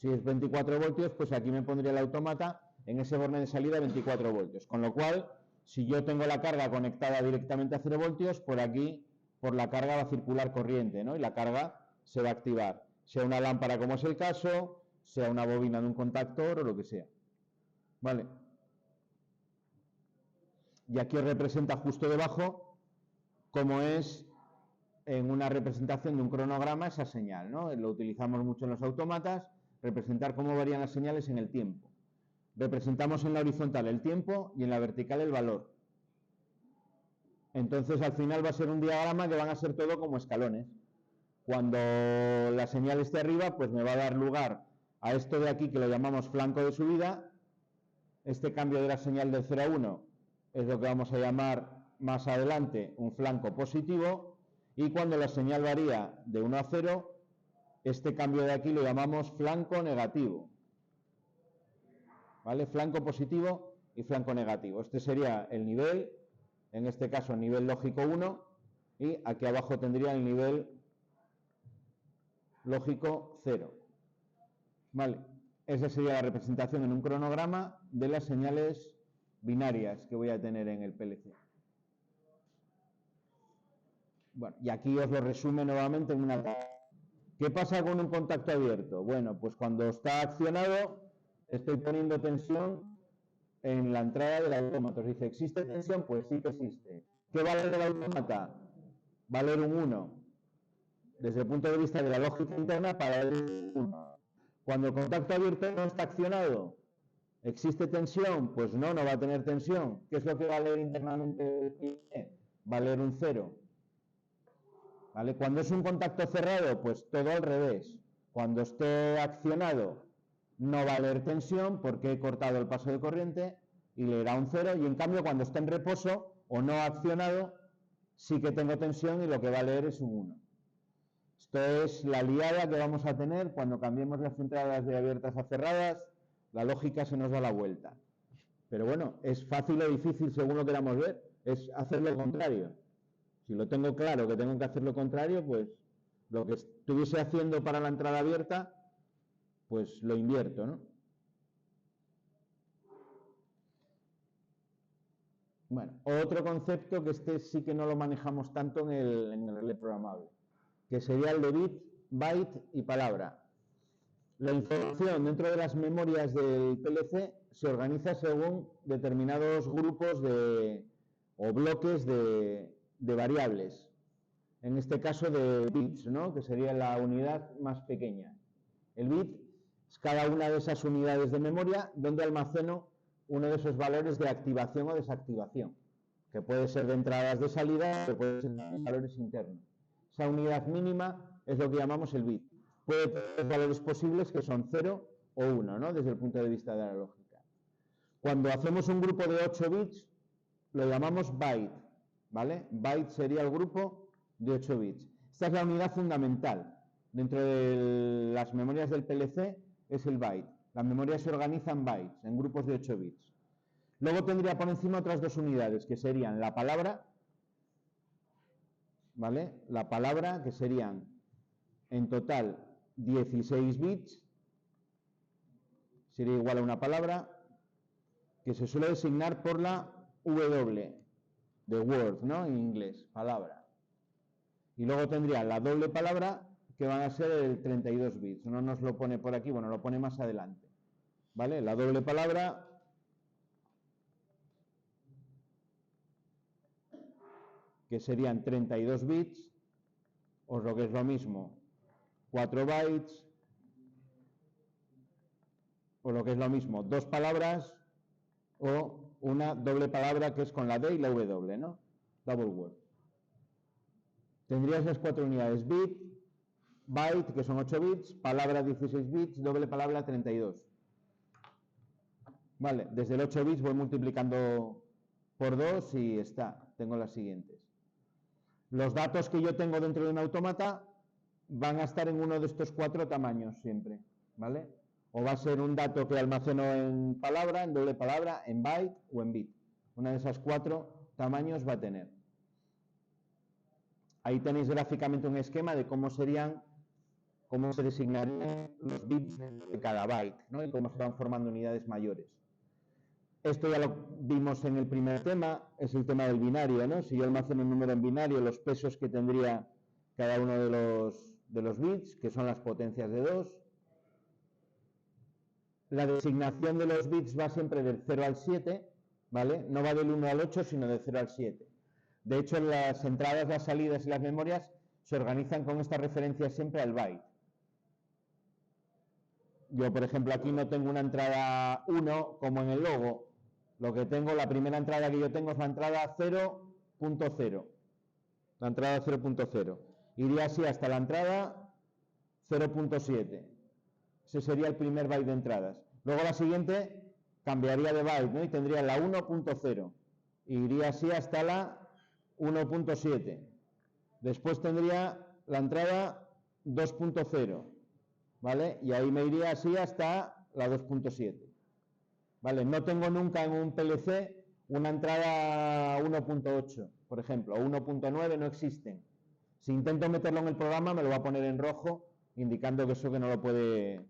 si es 24 voltios, pues aquí me pondría el autómata en ese borne de salida 24 voltios. Con lo cual, si yo tengo la carga conectada directamente a 0 voltios, por aquí, por la carga va a circular corriente, ¿no? Y la carga se va a activar. Sea una lámpara, como es el caso, sea una bobina de un contactor o lo que sea. ¿Vale? Y aquí os representa justo debajo cómo es en una representación de un cronograma esa señal, ¿no? Lo utilizamos mucho en los autómatas, representar cómo varían las señales en el tiempo. Representamos en la horizontal el tiempo y en la vertical el valor. Entonces al final va a ser un diagrama que van a ser todo como escalones. Cuando la señal esté arriba, pues me va a dar lugar a esto de aquí que lo llamamos flanco de subida. Este cambio de la señal del 0 a 1 es lo que vamos a llamar más adelante un flanco positivo. Y cuando la señal varía de 1 a 0, este cambio de aquí lo llamamos flanco negativo. ¿Vale? Flanco positivo y flanco negativo. Este sería el nivel, en este caso nivel lógico 1, y aquí abajo tendría el nivel lógico 0. ¿Vale? Esa sería la representación en un cronograma de las señales binarias que voy a tener en el PLC. Bueno, y aquí os lo resume nuevamente en una... ¿Qué pasa con un contacto abierto? Bueno, pues cuando está accionado, estoy poniendo tensión en la entrada del autómata. Os dice, ¿existe tensión? Pues sí que existe. ¿Qué vale el autómata? Valer un 1. Desde el punto de vista de la lógica interna, para el 1. Cuando el contacto abierto no está accionado, ¿existe tensión? Pues no, no va a tener tensión. ¿Qué es lo que va a leer internamente? Va a leer un 0. ¿Vale? Cuando es un contacto cerrado, pues todo al revés. Cuando esté accionado, no va a leer tensión porque he cortado el paso de corriente y leerá un 0. Y en cambio, cuando está en reposo o no accionado, sí que tengo tensión y lo que va a leer es un 1. Esto es la liada que vamos a tener cuando cambiemos las entradas de abiertas a cerradas. La lógica se nos da la vuelta. Pero bueno, es fácil o difícil según lo queramos ver. Es hacer lo contrario. Si lo tengo claro que tengo que hacer lo contrario, pues lo que estuviese haciendo para la entrada abierta, pues lo invierto, ¿no? Bueno, otro concepto que este sí que no lo manejamos tanto en el relé programable, que sería el de bit, byte y palabra. La información dentro de las memorias del PLC se organiza según determinados grupos o bloques de variables. En este caso de bits, ¿no? Que sería la unidad más pequeña. El bit es cada una de esas unidades de memoria donde almaceno uno de esos valores de activación o desactivación, que puede ser de entradas de salida, que puede ser de valores internos. Esa unidad mínima es lo que llamamos el bit. Puede tener valores posibles que son 0 o 1, ¿no? Desde el punto de vista de la lógica. Cuando hacemos un grupo de 8 bits, lo llamamos byte, ¿vale? Byte sería el grupo de 8 bits. Esta es la unidad fundamental. Dentro de las memorias del PLC es el byte. La memoria se organiza en bytes, en grupos de 8 bits. Luego tendría por encima otras dos unidades, que serían la palabra, ¿vale? La palabra, que serían en total 16 bits, sería igual a una palabra, que se suele designar por la W, de word, ¿no? En inglés, palabra. Y luego tendría la doble palabra, que van a ser el 32 bits. No nos lo pone por aquí, bueno, lo pone más adelante. ¿Vale? La doble palabra que serían 32 bits, o lo que es lo mismo, 4 bytes, o lo que es lo mismo, 2 palabras, o una doble palabra que es con la D y la W, ¿no? Double word. Tendrías las 4 unidades: bit, byte, que son 8 bits, palabra 16 bits, doble palabra 32. Vale, desde el 8 bits voy multiplicando por 2 y está, tengo las siguientes. Los datos que yo tengo dentro de un autómata van a estar en uno de estos 4 tamaños siempre, ¿vale? O va a ser un dato que almaceno en palabra, en doble palabra, en byte o en bit. Una de esas 4 tamaños va a tener. Ahí tenéis gráficamente un esquema de cómo se designarían los bits de cada byte, ¿no? Y cómo se van formando unidades mayores. Esto ya lo vimos en el primer tema, es el tema del binario, ¿no? Si yo almaceno un número en binario, los pesos que tendría cada uno de los bits, que son las potencias de 2. La designación de los bits va siempre del 0 al 7, ¿vale? No va del 1 al 8, sino del 0 al 7. De hecho, las entradas, las salidas y las memorias se organizan con esta referencia siempre al byte. Yo, por ejemplo, aquí no tengo una entrada 1 como en el logo. Lo que tengo, la primera entrada que yo tengo es la entrada 0.0. La entrada 0.0. Iría así hasta la entrada 0.7. Ese sería el primer byte de entradas. Luego la siguiente cambiaría de byte, ¿no? Y tendría la 1.0. Iría así hasta la 1.7. Después tendría la entrada 2.0. ¿Vale? Y ahí me iría así hasta la 2.7. ¿Vale? No tengo nunca en un PLC una entrada 1.8, por ejemplo, o 1.9 no existen. Si intento meterlo en el programa me lo va a poner en rojo, indicando que eso que no lo puede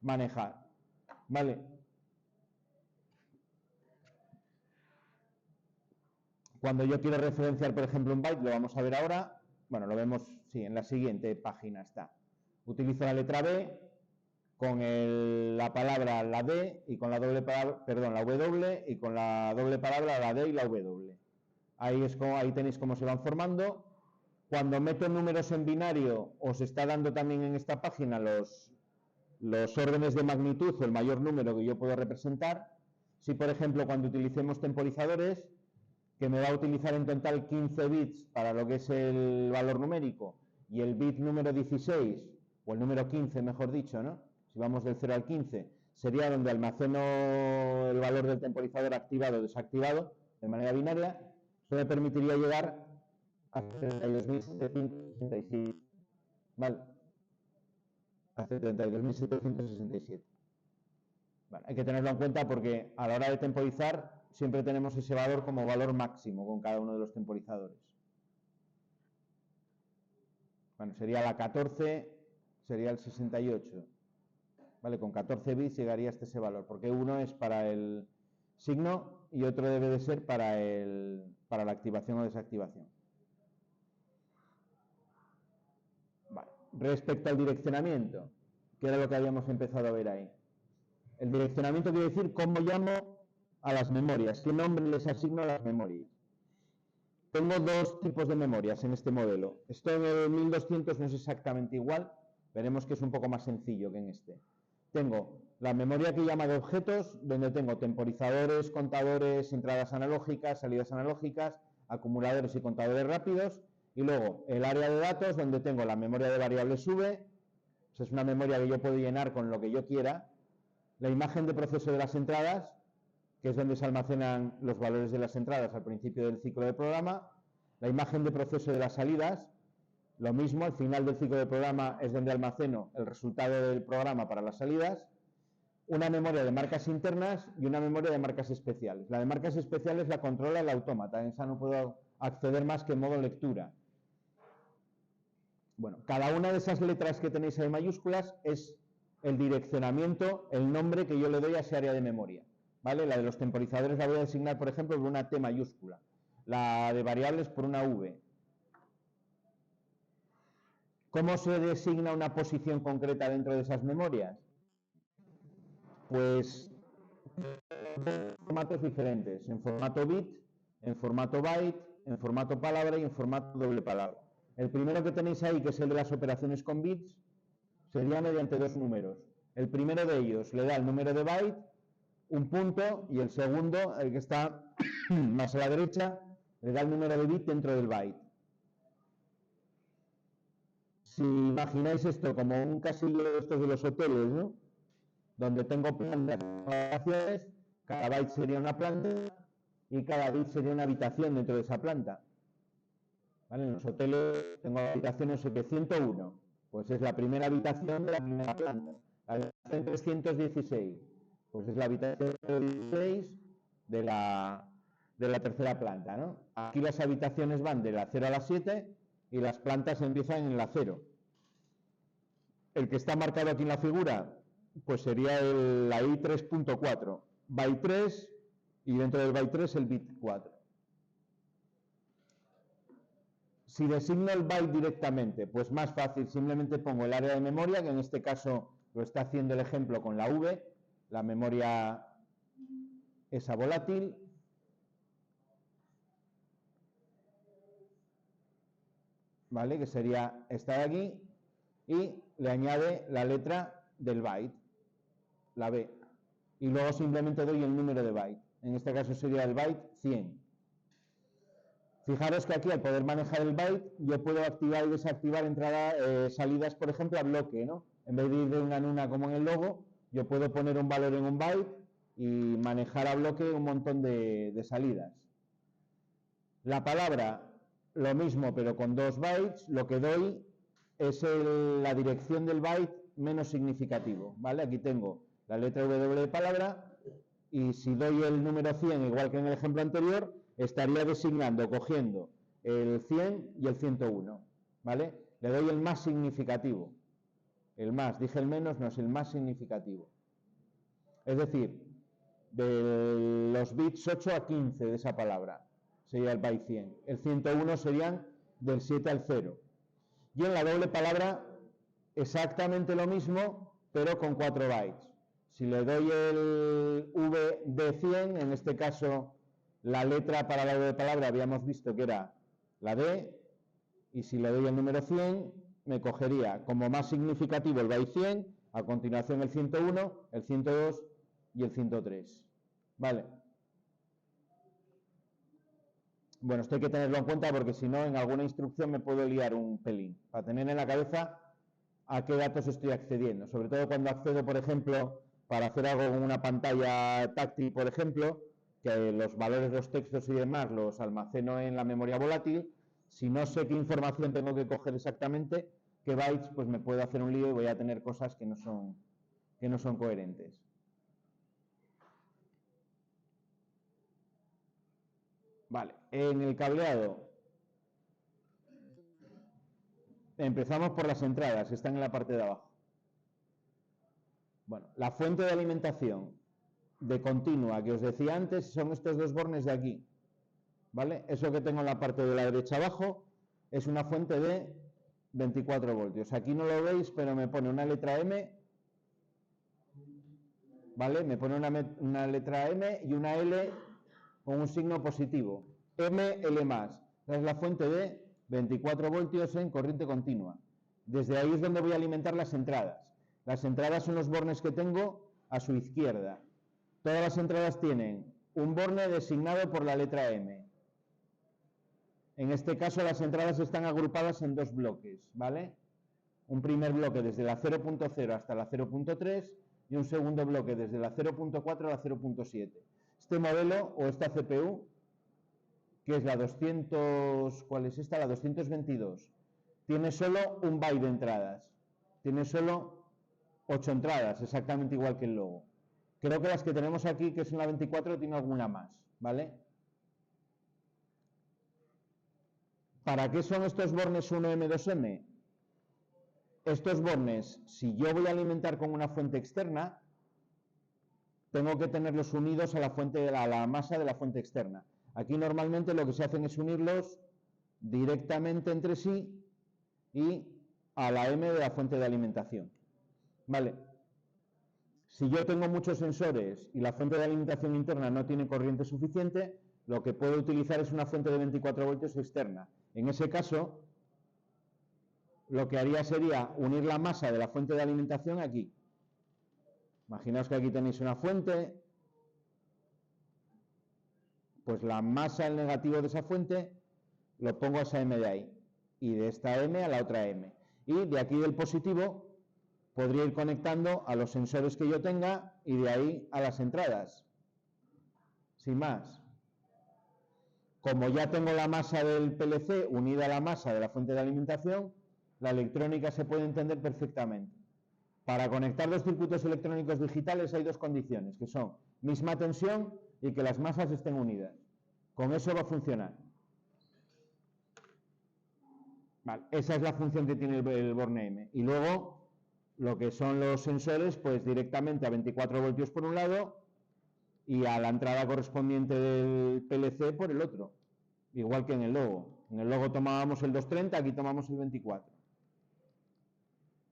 manejar. ¿Vale? Cuando yo quiero referenciar, por ejemplo, un byte, lo vamos a ver ahora. Bueno, lo vemos, sí, en la siguiente página está. Utilizo la letra B con la palabra la D y con la doble palabra, perdón, la W y con la doble palabra la D y la W. Ahí tenéis cómo se van formando. Cuando meto números en binario, os está dando también en esta página los órdenes de magnitud o el mayor número que yo puedo representar. Si, por ejemplo, cuando utilicemos temporizadores, que me va a utilizar en total 15 bits para lo que es el valor numérico, y el bit número 16, o el número 15, mejor dicho, ¿no? Si vamos del 0 al 15, sería donde almaceno el valor del temporizador activado o desactivado, de manera binaria. Eso me permitiría llegar a 32.767. ¿Vale? A 32.767. Vale, hay que tenerlo en cuenta porque a la hora de temporizar siempre tenemos ese valor como valor máximo con cada uno de los temporizadores. Bueno, sería la 14, sería el 68. ¿Vale? Con 14 bits llegaría hasta ese valor, porque uno es para el signo y otro debe de ser para la activación o desactivación. Vale. Respecto al direccionamiento, que era lo que habíamos empezado a ver ahí. El direccionamiento quiere decir cómo llamo a las memorias, qué nombre les asigno a las memorias. Tengo dos tipos de memorias en este modelo. Esto en el 1200 no es exactamente igual, veremos que es un poco más sencillo que en este. Tengo la memoria que llama de objetos, donde tengo temporizadores, contadores, entradas analógicas, salidas analógicas, acumuladores y contadores rápidos, y luego el área de datos, donde tengo la memoria de variables V, es una memoria que yo puedo llenar con lo que yo quiera, la imagen de proceso de las entradas, que es donde se almacenan los valores de las entradas al principio del ciclo de programa, la imagen de proceso de las salidas, lo mismo, al final del ciclo de programa es donde almaceno el resultado del programa para las salidas, una memoria de marcas internas y una memoria de marcas especiales. La de marcas especiales la controla el autómata, en esa no puedo acceder más que en modo lectura. Bueno, cada una de esas letras que tenéis ahí mayúsculas es el direccionamiento, el nombre que yo le doy a ese área de memoria. ¿Vale? La de los temporizadores la voy a designar, por ejemplo, por una T mayúscula. La de variables por una V. ¿Cómo se designa una posición concreta dentro de esas memorias? Pues en formatos diferentes, en formato bit, en formato byte, en formato palabra y en formato doble palabra. El primero que tenéis ahí, que es el de las operaciones con bits, sería mediante dos números. El primero de ellos le da el número de byte, un punto, y el segundo, el que está más a la derecha, le da el número de bit dentro del byte. Si imagináis esto como un casillo de estos de los hoteles, ¿no? Donde tengo plantas de habitaciones, cada byte sería una planta y cada bit sería una habitación dentro de esa planta. ¿Vale? En los hoteles tengo habitaciones 701, pues es la primera habitación de la primera planta. La habitación 316, pues es la habitación 16 de la tercera planta, ¿no? Aquí las habitaciones van de la 0 a la 7 y las plantas empiezan en la 0. El que está marcado aquí en la figura, pues sería la I 3.4, byte 3 y dentro del byte 3 el bit 4. Si designo el byte directamente, pues más fácil, simplemente pongo el área de memoria, que en este caso lo está haciendo el ejemplo con la V, la memoria esa volátil. ¿Vale? Que sería esta de aquí, y le añade la letra del byte, la B, y luego simplemente doy el número de byte. En este caso sería el byte 100. Fijaros que aquí, al poder manejar el byte, yo puedo activar y desactivar entradas, salidas, por ejemplo, a bloque, ¿no? En vez de ir de una en una como en el logo, yo puedo poner un valor en un byte y manejar a bloque un montón de salidas. La palabra, lo mismo, pero con 2 bytes, lo que doy es la dirección del byte menos significativo, ¿vale? Aquí tengo la letra W de palabra, y si doy el número 100, igual que en el ejemplo anterior, estaría designando, cogiendo el 100 y el 101, ¿vale? Le doy el más significativo. El más, dije el menos, no, es el más significativo. Es decir, de los bits 8 a 15 de esa palabra sería el byte 100. El 101 serían del 7 al 0. Y en la doble palabra, exactamente lo mismo, pero con 4 bytes. Si le doy el V de 100, en este caso la letra para la doble palabra habíamos visto que era la D, y si le doy el número 100, me cogería como más significativo el byte 100, a continuación el 101, el 102 y el 103. ¿Vale? Bueno, esto hay que tenerlo en cuenta porque si no, en alguna instrucción me puedo liar un pelín, para tener en la cabeza a qué datos estoy accediendo. Sobre todo cuando accedo, por ejemplo, para hacer algo con una pantalla táctil, por ejemplo, que los valores de los textos y demás los almaceno en la memoria volátil. Si no sé qué información tengo que coger exactamente, qué bytes, pues me puedo hacer un lío y voy a tener cosas que no son coherentes. Vale, en el cableado empezamos por las entradas, que están en la parte de abajo. Bueno, la fuente de alimentación de continua que os decía antes son estos dos bornes de aquí, ¿vale? Eso que tengo en la parte de la derecha abajo es una fuente de 24 voltios. Aquí no lo veis, pero me pone una letra M, ¿vale? Me pone una letra M y una L con un signo positivo. ML+. Es la fuente de 24 voltios en corriente continua. Desde ahí es donde voy a alimentar las entradas. Las entradas son los bornes que tengo a su izquierda. Todas las entradas tienen un borne designado por la letra M. En este caso las entradas están agrupadas en dos bloques, ¿vale? Un primer bloque desde la 0.0 hasta la 0.3 y un segundo bloque desde la 0.4 a la 0.7. Este modelo o esta CPU, que es la 200, ¿cuál es esta? La 222. Tiene solo un byte de entradas. Tiene solo 8 entradas, exactamente igual que el logo. Creo que las que tenemos aquí, que son la 24, tiene alguna más, ¿vale? ¿Para qué son estos bornes 1M, 2M? Estos bornes, si yo voy a alimentar con una fuente externa, tengo que tenerlos unidos a la masa de la fuente externa. Aquí normalmente lo que se hacen es unirlos directamente entre sí y a la M de la fuente de alimentación. Vale. Si yo tengo muchos sensores y la fuente de alimentación interna no tiene corriente suficiente, lo que puedo utilizar es una fuente de 24 voltios externa. En ese caso, lo que haría sería unir la masa de la fuente de alimentación aquí. Imaginaos que aquí tenéis una fuente, pues la masa, el negativo de esa fuente, lo pongo a esa M de ahí, y de esta M a la otra M. Y de aquí del positivo podría ir conectando a los sensores que yo tenga y de ahí a las entradas. Sin más. Como ya tengo la masa del PLC unida a la masa de la fuente de alimentación, la electrónica se puede entender perfectamente. Para conectar dos circuitos electrónicos digitales hay dos condiciones, que son misma tensión y que las masas estén unidas. Con eso va a funcionar. Vale, esa es la función que tiene el borne M. Y luego, lo que son los sensores, pues directamente a 24 voltios por un lado y a la entrada correspondiente del PLC por el otro. Igual que en el logo. En el logo tomábamos el 230, aquí tomamos el 24.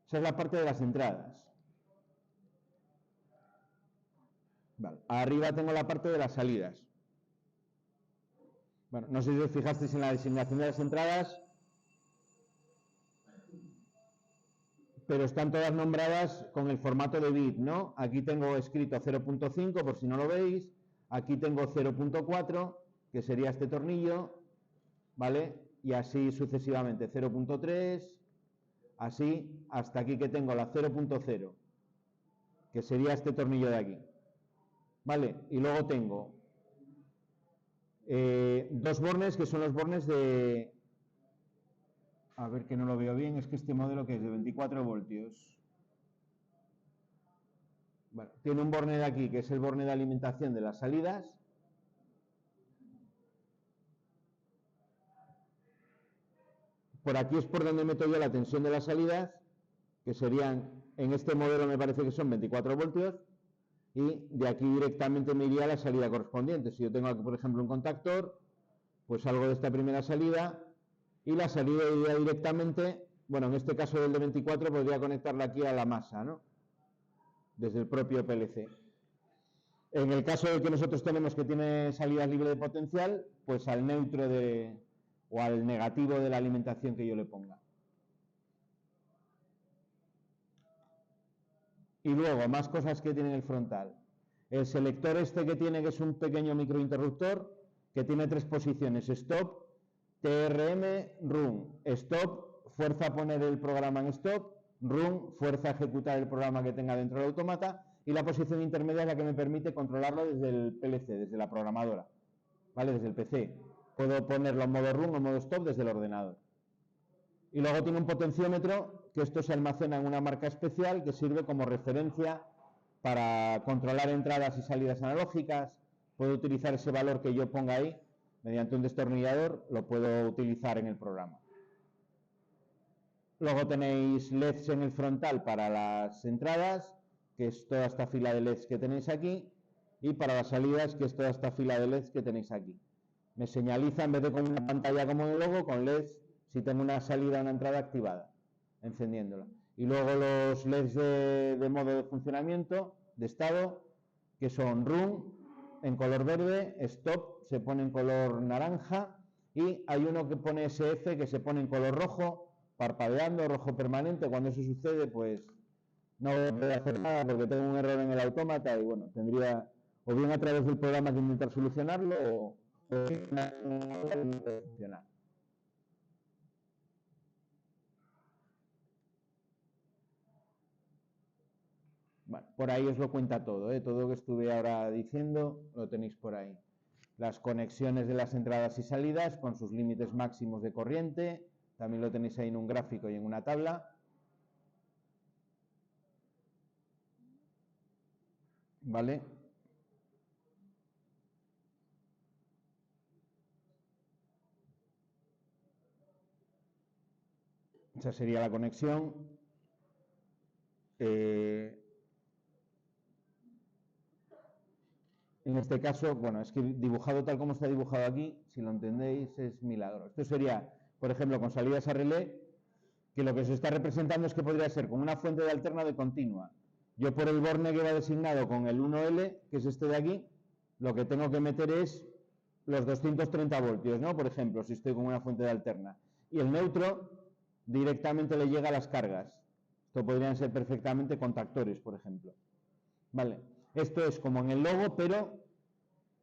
Esa es la parte de las entradas. Vale. Arriba tengo la parte de las salidas. Bueno, no sé si os fijasteis en la designación de las entradas, pero están todas nombradas con el formato de bit, ¿no? Aquí tengo escrito 0.5, por si no lo veis. Aquí tengo 0.4, que sería este tornillo, ¿vale? Y así sucesivamente, 0.3, así, hasta aquí que tengo la 0.0, que sería este tornillo de aquí, ¿vale? Y luego tengo dos bornes que son los bornes de... A ver que no lo veo bien, es que este modelo que es de 24 voltios. Bueno, tiene un borne de aquí que es el borne de alimentación de las salidas. Por aquí es por donde meto yo la tensión de las salidas, que serían, en este modelo me parece que son 24 voltios, y de aquí directamente me iría a la salida correspondiente. Si yo tengo aquí, por ejemplo, un contactor, pues salgo de esta primera salida, y la salida iría directamente, bueno, en este caso del de 24 podría conectarla aquí a la masa, ¿no? Desde el propio PLC. En el caso de que nosotros tenemos que tiene salida libre de potencial, pues al neutro o al negativo de la alimentación que yo le ponga. Y luego, más cosas que tiene el frontal. El selector este que tiene, que es un pequeño microinterruptor, que tiene tres posiciones: stop, TRM, run. Stop, fuerza a poner el programa en stop. Run, fuerza a ejecutar el programa que tenga dentro del autómata. Y la posición intermedia es la que me permite controlarlo desde el PLC, desde la programadora, ¿vale? Desde el PC. Puedo ponerlo en modo run o modo stop desde el ordenador. Y luego tiene un potenciómetro, que esto se almacena en una marca especial que sirve como referencia para controlar entradas y salidas analógicas. Puedo utilizar ese valor que yo ponga ahí mediante un destornillador, lo puedo utilizar en el programa. Luego tenéis LEDs en el frontal para las entradas, que es toda esta fila de LEDs que tenéis aquí, y para las salidas, que es toda esta fila de LEDs que tenéis aquí. Me señaliza, en vez de con una pantalla como el logo, con LEDs si tengo una salida o una entrada activada, encendiéndola. Y luego los LEDs de modo de funcionamiento, de estado, que son run en color verde, stop se pone en color naranja, y hay uno que pone SF que se pone en color rojo, parpadeando, rojo permanente. Cuando eso sucede, pues no voy a hacer nada porque tengo un error en el autómata y bueno, tendría o bien a través del programa que intentar solucionarlo o funcionar. Bueno, por ahí os lo cuenta todo, ¿eh? Todo lo que estuve ahora diciendo lo tenéis por ahí. Las conexiones de las entradas y salidas con sus límites máximos de corriente, también lo tenéis ahí en un gráfico y en una tabla. ¿Vale? Esa sería la conexión. En este caso, bueno, es que dibujado tal como está dibujado aquí, si lo entendéis, es milagro. Esto sería, por ejemplo, con salidas a relé, que lo que se está representando es que podría ser con una fuente de alterna o de continua. Yo por el borne que va designado con el 1L, que es este de aquí, lo que tengo que meter es los 230 voltios, ¿no? Por ejemplo, si estoy con una fuente de alterna. Y el neutro directamente le llega a las cargas. Esto podrían ser perfectamente contactores, por ejemplo. Vale, esto es como en el logo, pero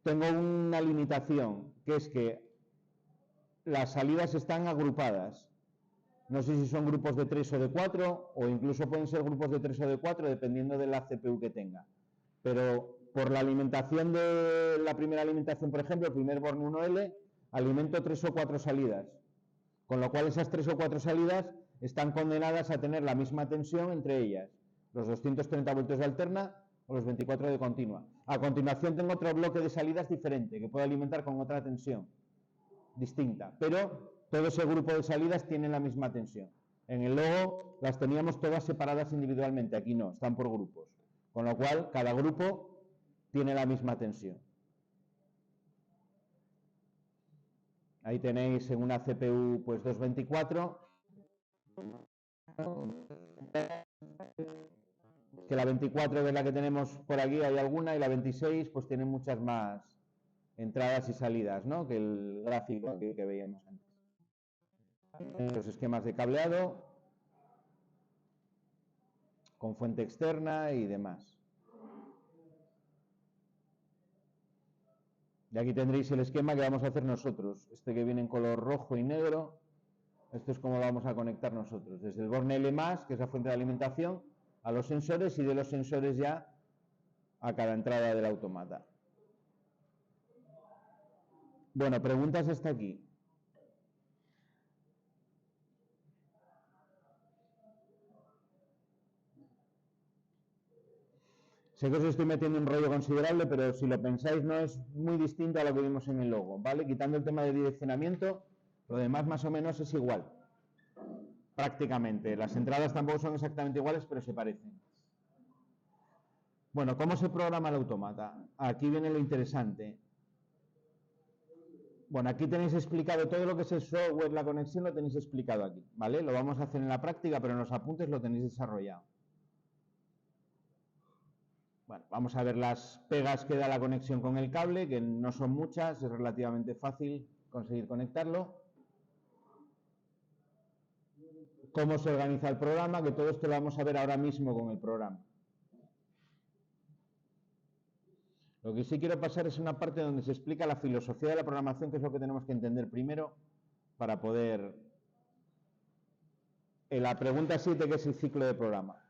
tengo una limitación, que es que las salidas están agrupadas. No sé si son grupos de 3 o de 4, o incluso pueden ser grupos de 3 o de 4, dependiendo de la CPU que tenga. Pero por la alimentación de la primera alimentación, por ejemplo, el primer borne 1L, alimento 3 o 4 salidas. Con lo cual esas 3 o 4 salidas están condenadas a tener la misma tensión entre ellas. Los 230 voltios de alterna o los 24 de continua. A continuación tengo otro bloque de salidas diferente, que puedo alimentar con otra tensión distinta. Pero todo ese grupo de salidas tiene la misma tensión. En el logo las teníamos todas separadas individualmente, aquí no, están por grupos. Con lo cual, cada grupo tiene la misma tensión. Ahí tenéis en una CPU pues 224, que la 24 es la que tenemos por aquí, hay alguna, y la 26 pues tiene muchas más entradas y salidas, ¿no? Que el gráfico que veíamos antes. Los esquemas de cableado con fuente externa y demás. Y aquí tendréis el esquema que vamos a hacer nosotros. Este que viene en color rojo y negro, esto es como lo vamos a conectar nosotros. Desde el borne L+, que es la fuente de alimentación, a los sensores, y de los sensores ya a cada entrada del automata. Bueno, preguntas hasta aquí. Sé que os estoy metiendo un rollo considerable, pero si lo pensáis no es muy distinto a lo que vimos en el logo, ¿vale? Quitando el tema de direccionamiento, lo demás más o menos es igual, prácticamente. Las entradas tampoco son exactamente iguales, pero se parecen. Bueno, ¿cómo se programa el automata? Aquí viene lo interesante. Bueno, aquí tenéis explicado todo lo que es el software, la conexión, lo tenéis explicado aquí, ¿vale? Lo vamos a hacer en la práctica, pero en los apuntes lo tenéis desarrollado. Bueno, vamos a ver las pegas que da la conexión con el cable, que no son muchas, es relativamente fácil conseguir conectarlo. Cómo se organiza el programa, que todo esto lo vamos a ver ahora mismo con el programa. Lo que sí quiero pasar es una parte donde se explica la filosofía de la programación, que es lo que tenemos que entender primero para poder... En la pregunta 7, que es el ciclo de programa.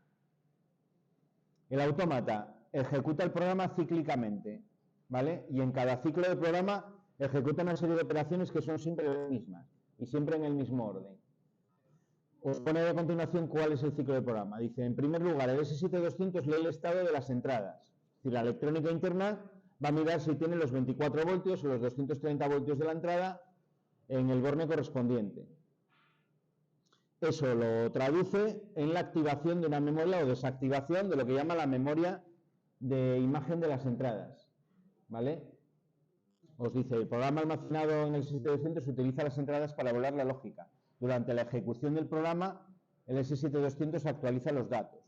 El autómata ejecuta el programa cíclicamente, ¿vale? Y en cada ciclo de programa ejecuta una serie de operaciones que son siempre las mismas y siempre en el mismo orden. Os pone a continuación cuál es el ciclo de programa. Dice, en primer lugar, el S7200 lee el estado de las entradas. Es decir, la electrónica interna va a mirar si tiene los 24 voltios o los 230 voltios de la entrada en el borne correspondiente. Eso lo traduce en la activación de una memoria o desactivación de lo que llama la memoria de imagen de las entradas, ¿vale? Os dice, el programa almacenado en el S7200 utiliza las entradas para volar la lógica. Durante la ejecución del programa, el S7200 actualiza los datos.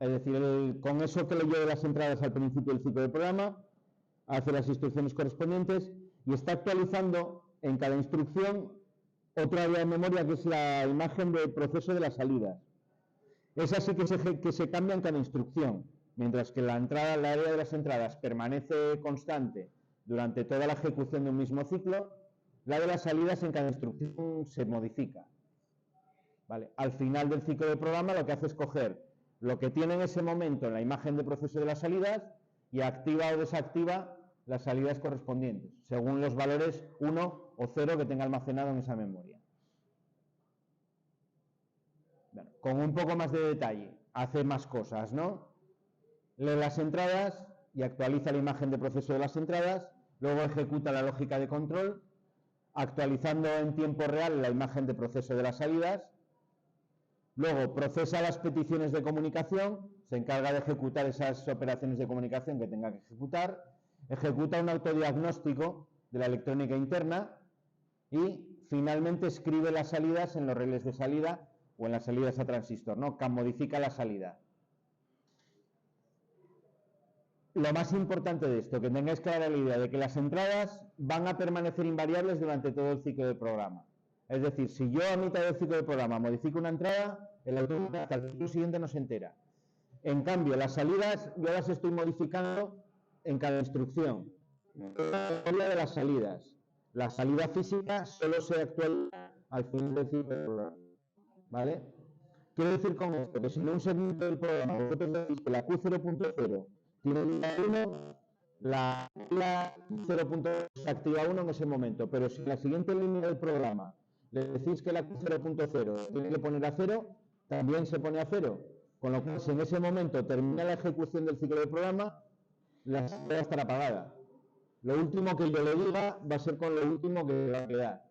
Es decir, con eso que leyó de las entradas al principio del ciclo del programa, hace las instrucciones correspondientes y está actualizando en cada instrucción otra área de memoria, que es la imagen del proceso de las salidas. Esa sí que se cambia en cada instrucción, mientras que la área de las entradas permanece constante durante toda la ejecución de un mismo ciclo. La de las salidas en cada instrucción se modifica. ¿Vale? Al final del ciclo de programa lo que hace es coger lo que tiene en ese momento en la imagen de proceso de las salidas y activa o desactiva las salidas correspondientes, según los valores 1 o 0 que tenga almacenado en esa memoria. Bueno, con un poco más de detalle, hace más cosas, ¿no? Lee las entradas y actualiza la imagen de proceso de las entradas, luego ejecuta la lógica de control, actualizando en tiempo real la imagen de proceso de las salidas, luego procesa las peticiones de comunicación, se encarga de ejecutar esas operaciones de comunicación que tenga que ejecuta un autodiagnóstico de la electrónica interna y finalmente escribe las salidas en los relés de salida o en las salidas a transistor, ¿no? Modifica la salida. Lo más importante de esto, que tengáis clara la idea de que las entradas van a permanecer invariables durante todo el ciclo del programa. Es decir, si yo a mitad del ciclo del programa modifico una entrada, el automata hasta el ciclo siguiente no se entera. En cambio, las salidas yo las estoy modificando en cada instrucción. La historia de las salidas. La salida física solo se actualiza al final del ciclo del programa. ¿Vale? Quiero decir con esto que si en un segmento del programa vosotros decís que la Q0.0 tiene línea 1, la 0.0 se activa 1 en ese momento, pero si en la siguiente línea del programa le decís que la Q0.0 tiene que poner a 0, también se pone a 0, con lo cual si en ese momento termina la ejecución del ciclo del programa, la salida va a estar apagada. Lo último que yo le diga va a ser con lo último que va a quedar.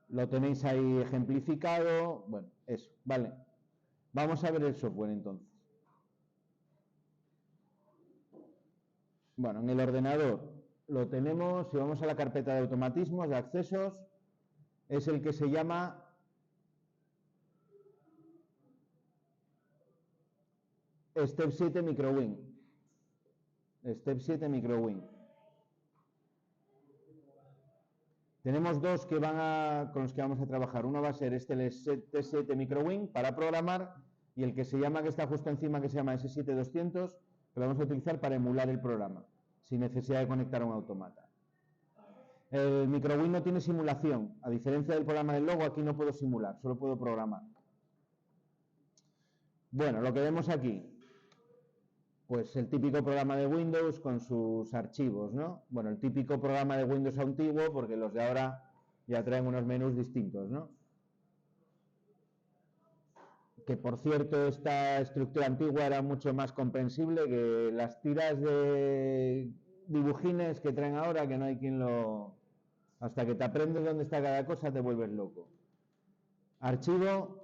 Lo tenéis ahí ejemplificado. Bueno, eso, vale. Vamos a ver el software entonces. Bueno, en el ordenador lo tenemos, si vamos a la carpeta de automatismos, de accesos, es el que se llama Step 7 MicroWin. Step 7 MicroWin. Tenemos dos que con los que vamos a trabajar. Uno va a ser este S7 MicroWin para programar y el que se llama, que está justo encima, que se llama S7200, que lo vamos a utilizar para emular el programa, sin necesidad de conectar a un automata. El MicroWin no tiene simulación. A diferencia del programa del logo, aquí no puedo simular, solo puedo programar. Bueno, lo que vemos aquí, pues el típico programa de Windows con sus archivos, ¿no? Bueno, el típico programa de Windows antiguo, porque los de ahora ya traen unos menús distintos, ¿no? Que por cierto, esta estructura antigua era mucho más comprensible que las tiras de dibujines que traen ahora, que no hay quien lo... Hasta que te aprendes dónde está cada cosa, te vuelves loco. Archivo,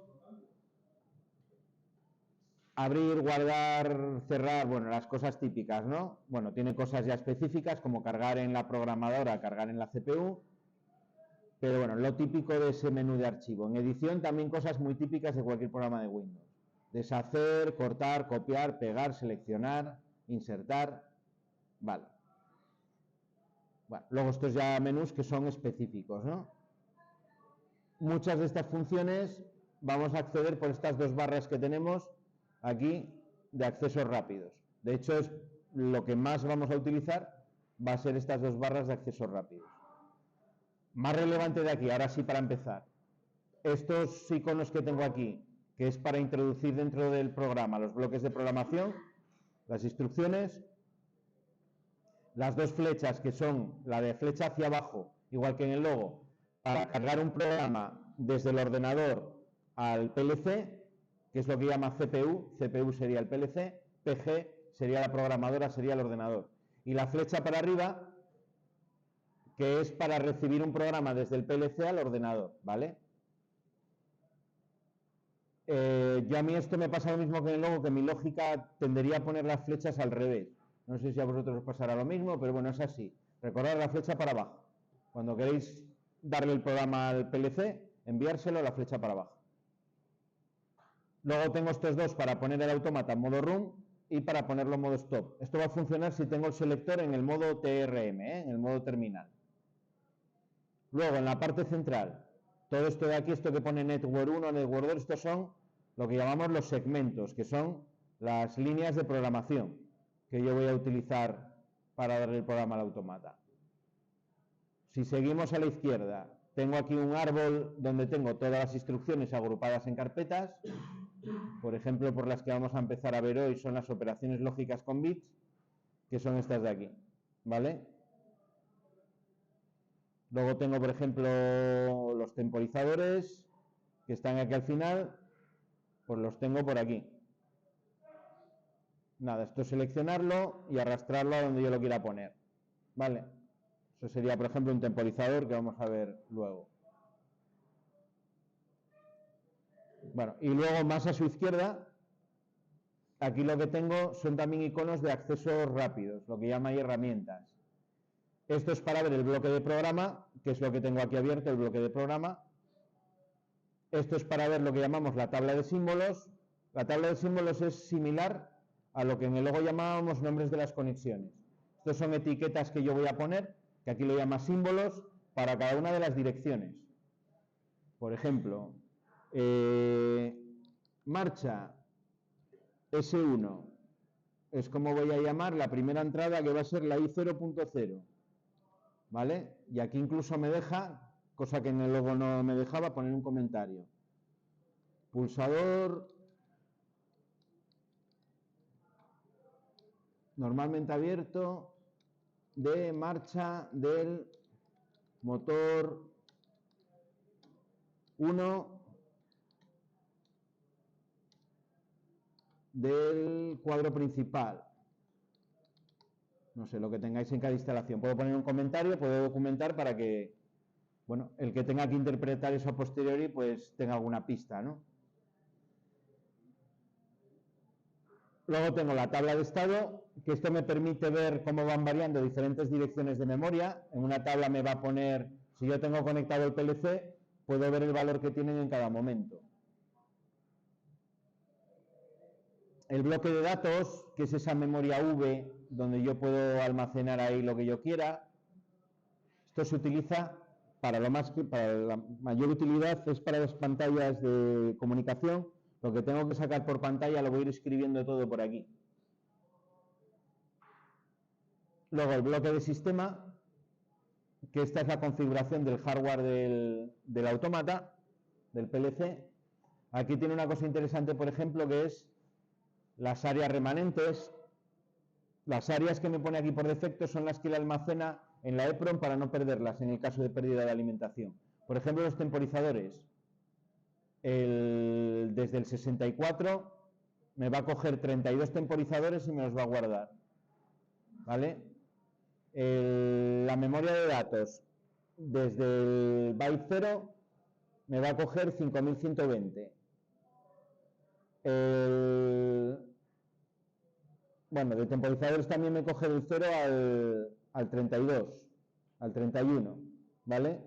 abrir, guardar, cerrar, bueno, las cosas típicas, ¿no? Bueno, tiene cosas ya específicas como cargar en la programadora, cargar en la CPU, pero bueno, lo típico de ese menú de archivo. En edición también cosas muy típicas de cualquier programa de Windows. Deshacer, cortar, copiar, pegar, seleccionar, insertar, vale. Bueno, luego estos ya menús que son específicos, ¿no? Muchas de estas funciones vamos a acceder por estas dos barras que tenemos aquí de accesos rápidos. De hecho, es lo que más vamos a utilizar, va a ser estas dos barras de accesos rápidos. Más relevante de aquí, ahora sí para empezar, estos iconos que tengo aquí, que es para introducir dentro del programa los bloques de programación, las instrucciones, las dos flechas que son la de flecha hacia abajo, igual que en el logo, para cargar un programa desde el ordenador al PLC, que es lo que llama CPU, CPU sería el PLC, PG sería la programadora, sería el ordenador. Y la flecha para arriba, que es para recibir un programa desde el PLC al ordenador, ¿vale? Yo a mí esto me pasa lo mismo que en el logo, que mi lógica tendería a poner las flechas al revés. No sé si a vosotros os pasará lo mismo, pero bueno, es así. Recordad la flecha para abajo. Cuando queréis darle el programa al PLC, enviárselo a la flecha para abajo. Luego tengo estos dos para poner el autómata en modo run y para ponerlo en modo stop. Esto va a funcionar si tengo el selector en el modo TRM, en el modo terminal. Luego, en la parte central, todo esto de aquí, esto que pone Network 1, Network 2, estos son lo que llamamos los segmentos, que son las líneas de programación que yo voy a utilizar para darle el programa al autómata. Si seguimos a la izquierda, tengo aquí un árbol donde tengo todas las instrucciones agrupadas en carpetas. Por ejemplo, por las que vamos a empezar a ver hoy son las operaciones lógicas con bits, que son estas de aquí, ¿vale? Luego tengo, por ejemplo, los temporizadores, que están aquí al final, pues los tengo por aquí. Nada, esto es seleccionarlo y arrastrarlo a donde yo lo quiera poner, ¿vale? Eso sería, por ejemplo, un temporizador que vamos a ver luego. Bueno, y luego más a su izquierda, aquí lo que tengo son también iconos de accesos rápidos, lo que llama ahí herramientas. Esto es para ver el bloque de programa, que es lo que tengo aquí abierto, el bloque de programa. Esto es para ver lo que llamamos la tabla de símbolos. La tabla de símbolos es similar a lo que en el logo llamábamos nombres de las conexiones. Estos son etiquetas que yo voy a poner, que aquí lo llama símbolos, para cada una de las direcciones. Por ejemplo, marcha S1 es como voy a llamar la primera entrada, que va a ser la I0.0, ¿vale? Y aquí incluso me deja, cosa que en el logo no me dejaba, poner un comentario. Pulsador normalmente abierto de marcha del motor 1 del cuadro principal. No sé, lo que tengáis en cada instalación. Puedo poner un comentario, puedo documentar para que, bueno, el que tenga que interpretar eso a posteriori, pues tenga alguna pista, ¿no? Luego tengo la tabla de estado, que esto me permite ver cómo van variando diferentes direcciones de memoria. En una tabla me va a poner, si yo tengo conectado el PLC, puedo ver el valor que tienen en cada momento. El bloque de datos, que es esa memoria V, donde yo puedo almacenar ahí lo que yo quiera. Esto se utiliza para la mayor utilidad es para las pantallas de comunicación. Lo que tengo que sacar por pantalla lo voy a ir escribiendo todo por aquí. Luego el bloque de sistema, que esta es la configuración del hardware del autómata, del PLC. Aquí tiene una cosa interesante, por ejemplo, que es las áreas remanentes. Las áreas que me pone aquí por defecto son las que le almacena en la EPROM para no perderlas en el caso de pérdida de alimentación. Por ejemplo, los temporizadores. Desde el 64 me va a coger 32 temporizadores y me los va a guardar. ¿Vale? La memoria de datos, desde el byte 0 me va a coger 5120. Bueno, de temporizadores también me coge del 0 al 32, al 31, ¿vale?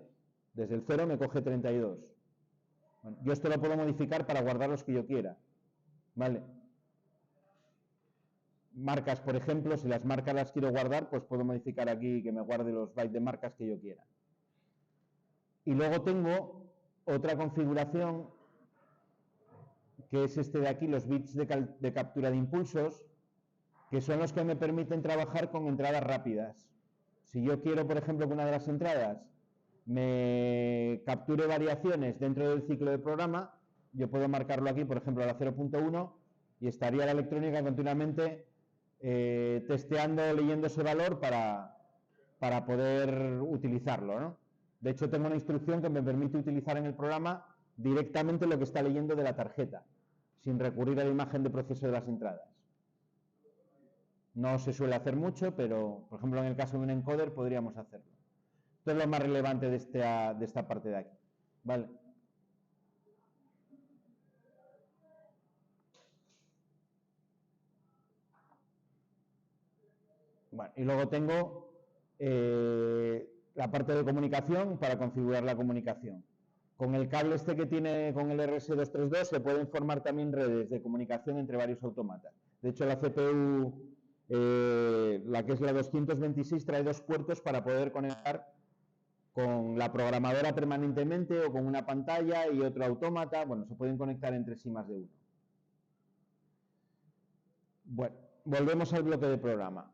Desde el 0 me coge 32. Bueno, yo esto lo puedo modificar para guardar los que yo quiera, ¿vale? Marcas, por ejemplo, si las marcas las quiero guardar, pues puedo modificar aquí que me guarde los bytes de marcas que yo quiera. Y luego tengo otra configuración, que es este de aquí, los bits de captura de impulsos, que son los que me permiten trabajar con entradas rápidas. Si yo quiero, por ejemplo, que una de las entradas me capture variaciones dentro del ciclo de programa, yo puedo marcarlo aquí, por ejemplo, a la 0.1, y estaría la electrónica continuamente testeando, leyendo ese valor para poder utilizarlo, ¿no? De hecho, tengo una instrucción que me permite utilizar en el programa directamente lo que está leyendo de la tarjeta, sin recurrir a la imagen de proceso de las entradas. No se suele hacer mucho, pero, por ejemplo, en el caso de un encoder podríamos hacerlo. Esto es lo más relevante de esta parte de aquí, ¿vale? Bueno, y luego tengo la parte de comunicación para configurar la comunicación. Con el cable este que tiene con el RS232 se pueden formar también redes de comunicación entre varios autómatas. De hecho, la CPU, la que es la 226, trae dos puertos para poder conectar con la programadora permanentemente o con una pantalla y otro autómata. Bueno, se pueden conectar entre sí más de uno. Bueno, volvemos al bloque de programa.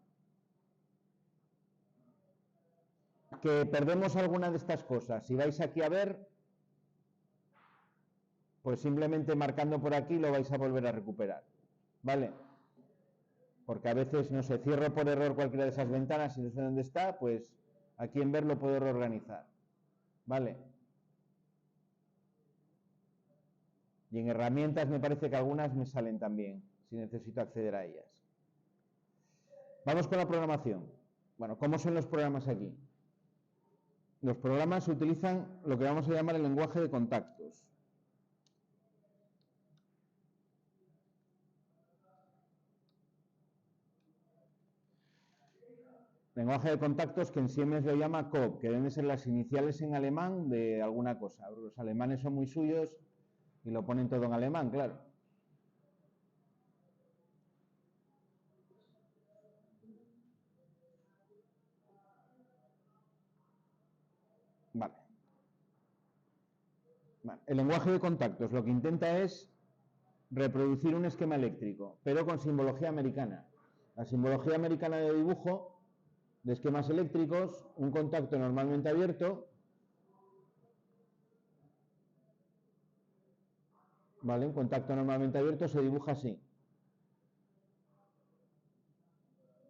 Que perdemos alguna de estas cosas. Si vais aquí a ver, pues simplemente marcando por aquí lo vais a volver a recuperar, ¿vale? Porque a veces, no sé, cierro por error cualquiera de esas ventanas y no sé dónde está, pues aquí en ver lo puedo reorganizar, ¿vale? Y en herramientas me parece que algunas me salen también, si necesito acceder a ellas. Vamos con la programación. Bueno, ¿cómo son los programas aquí? Los programas utilizan lo que vamos a llamar el lenguaje de contactos. Lenguaje de contactos que en Siemens lo llama COP, que deben ser las iniciales en alemán de alguna cosa. Los alemanes son muy suyos y lo ponen todo en alemán, claro. Vale. El lenguaje de contactos lo que intenta es reproducir un esquema eléctrico, pero con simbología americana. La simbología americana de dibujo de esquemas eléctricos, un contacto normalmente abierto, ¿vale? Un contacto normalmente abierto se dibuja así,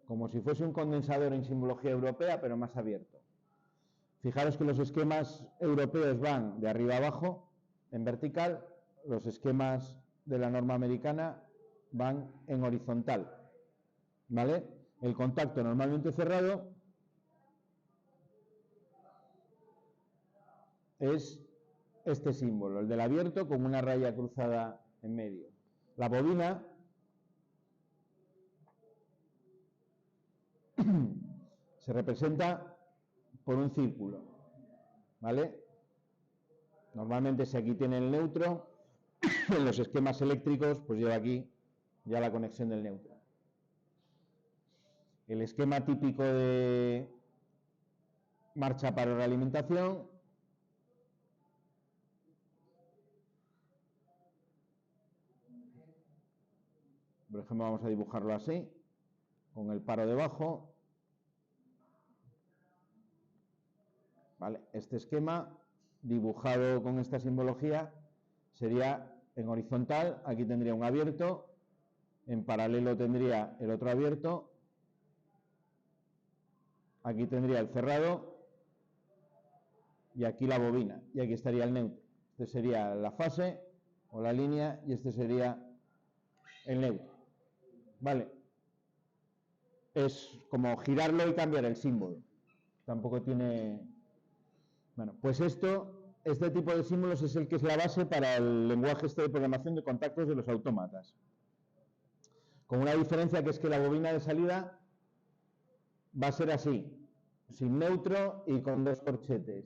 como si fuese un condensador en simbología europea, pero más abierto. Fijaros que los esquemas europeos van de arriba a abajo, en vertical, los esquemas de la norma americana van en horizontal, ¿vale? El contacto normalmente cerrado es este símbolo, el del abierto con una raya cruzada en medio. La bobina se representa por un círculo, ¿vale? Normalmente si aquí tiene el neutro, en los esquemas eléctricos, pues lleva aquí ya la conexión del neutro. El esquema típico de marcha para la alimentación, por ejemplo, vamos a dibujarlo así, con el paro debajo. ¿Vale? Este esquema, dibujado con esta simbología, sería en horizontal, aquí tendría un abierto, en paralelo tendría el otro abierto, aquí tendría el cerrado, y aquí la bobina, y aquí estaría el neutro. Este sería la fase, o la línea, y este sería el neutro. ¿Vale? Es como girarlo y cambiar el símbolo. Tampoco tiene... Bueno, pues este tipo de símbolos es el que es la base para el lenguaje de programación de contactos de los autómatas. Con una diferencia que es que la bobina de salida va a ser así, sin neutro y con dos corchetes.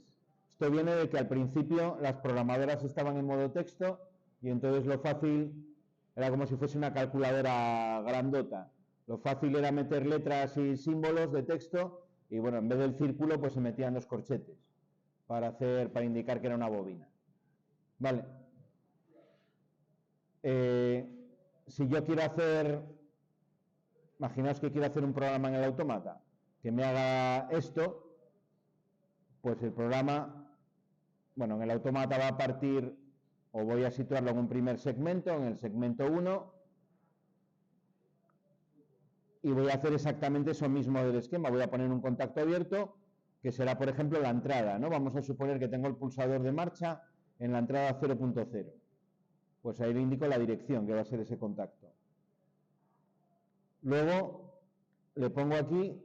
Esto viene de que al principio las programadoras estaban en modo texto y entonces lo fácil era como si fuese una calculadora grandota. Lo fácil era meter letras y símbolos de texto y bueno, en vez del círculo pues se metían dos corchetes para indicar que era una bobina. Vale. Si yo quiero imaginaos que quiero hacer un programa en el autómata que me haga esto, pues el programa, bueno, en el autómata va a partir, o voy a situarlo en un primer segmento, en el segmento 1, y voy a hacer exactamente eso mismo del esquema. Voy a poner un contacto abierto, que será, por ejemplo, la entrada, ¿no? Vamos a suponer que tengo el pulsador de marcha en la entrada 0.0. Pues ahí le indico la dirección que va a ser ese contacto. Luego le pongo aquí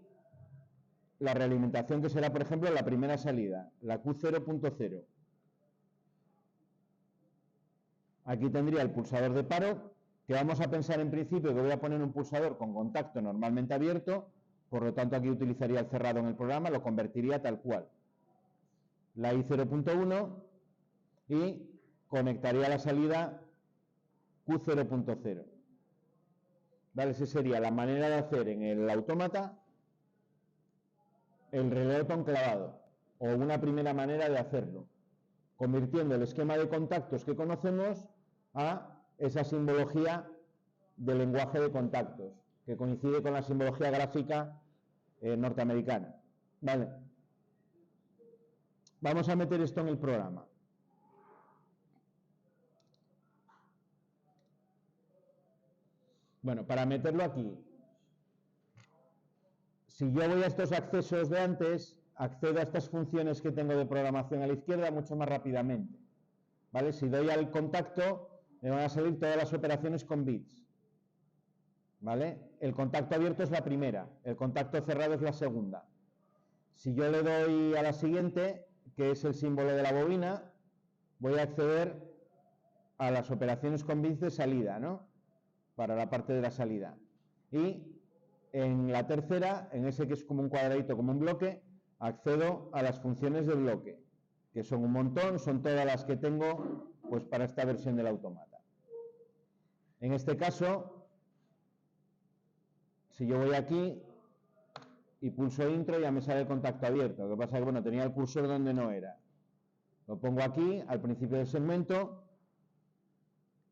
la realimentación que será, por ejemplo, la primera salida, la Q0.0. Aquí tendría el pulsador de paro, que vamos a pensar en principio que voy a poner un pulsador con contacto normalmente abierto, por lo tanto aquí utilizaría el cerrado en el programa, lo convertiría tal cual. La I0.1 y conectaría la salida Q0.0. ¿Vale? Esa sería la manera de hacer en el autómata el relé enclavado, o una primera manera de hacerlo, convirtiendo el esquema de contactos que conocemos a esa simbología del lenguaje de contactos, que coincide con la simbología gráfica norteamericana. ¿Vale? Vamos a meter esto en el programa. Bueno, para meterlo aquí, si yo voy a estos accesos de antes, accedo a estas funciones que tengo de programación a la izquierda mucho más rápidamente. ¿Vale? Si doy al contacto, me van a salir todas las operaciones con bits. ¿Vale? El contacto abierto es la primera, el contacto cerrado es la segunda. Si yo le doy a la siguiente, que es el símbolo de la bobina, voy a acceder a las operaciones con bits de salida, ¿no? Para la parte de la salida. Y En la tercera, en ese que es como un cuadradito, como un bloque, accedo a las funciones del bloque, que son un montón, son todas las que tengo pues para esta versión del automata. En este caso, si yo voy aquí y pulso intro, ya me sale el contacto abierto. Lo que pasa es que, bueno, tenía el cursor donde no era. Lo pongo aquí, al principio del segmento.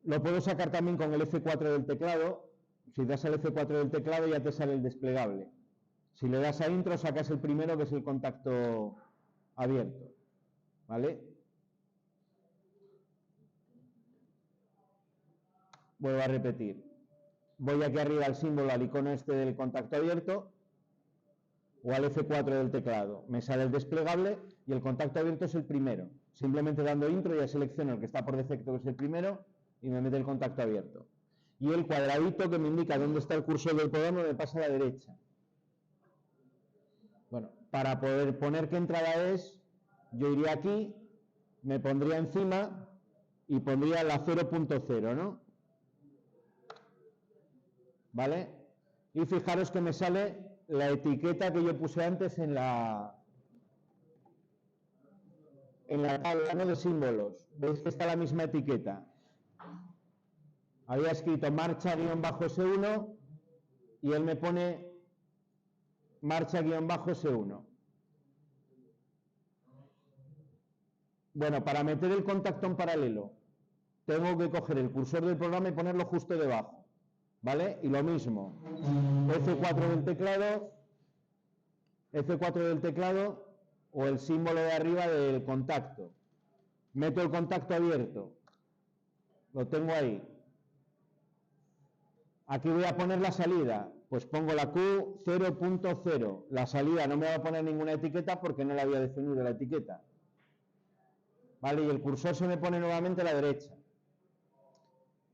Lo puedo sacar también con el F4 del teclado. Si das al F4 del teclado ya te sale el desplegable. Si le das a intro, sacas el primero, que es el contacto abierto. ¿Vale? Vuelvo a repetir. Voy aquí arriba al símbolo, al icono este del contacto abierto, o al F4 del teclado. Me sale el desplegable y el contacto abierto es el primero. Simplemente dando intro ya selecciono el que está por defecto, que es el primero, y me mete el contacto abierto. Y el cuadradito que me indica dónde está el cursor del programa me pasa a la derecha. Bueno, para poder poner qué entrada es, yo iría aquí, me pondría encima y pondría la 0.0, ¿no? ¿Vale? Y fijaros que me sale la etiqueta que yo puse antes en la tabla, ¿no?, de símbolos. ¿Veis que está la misma etiqueta? Había escrito marcha-S1 y él me pone marcha-S1. Bueno, para meter el contacto en paralelo, tengo que coger el cursor del programa y ponerlo justo debajo. ¿Vale? Y lo mismo, F4 del teclado o el símbolo de arriba del contacto. Meto el contacto abierto, lo tengo ahí. Aquí voy a poner la salida, pues pongo la Q 0.0. La salida no me va a poner ninguna etiqueta porque no la había definido la etiqueta. ¿Vale? Y el cursor se me pone nuevamente a la derecha.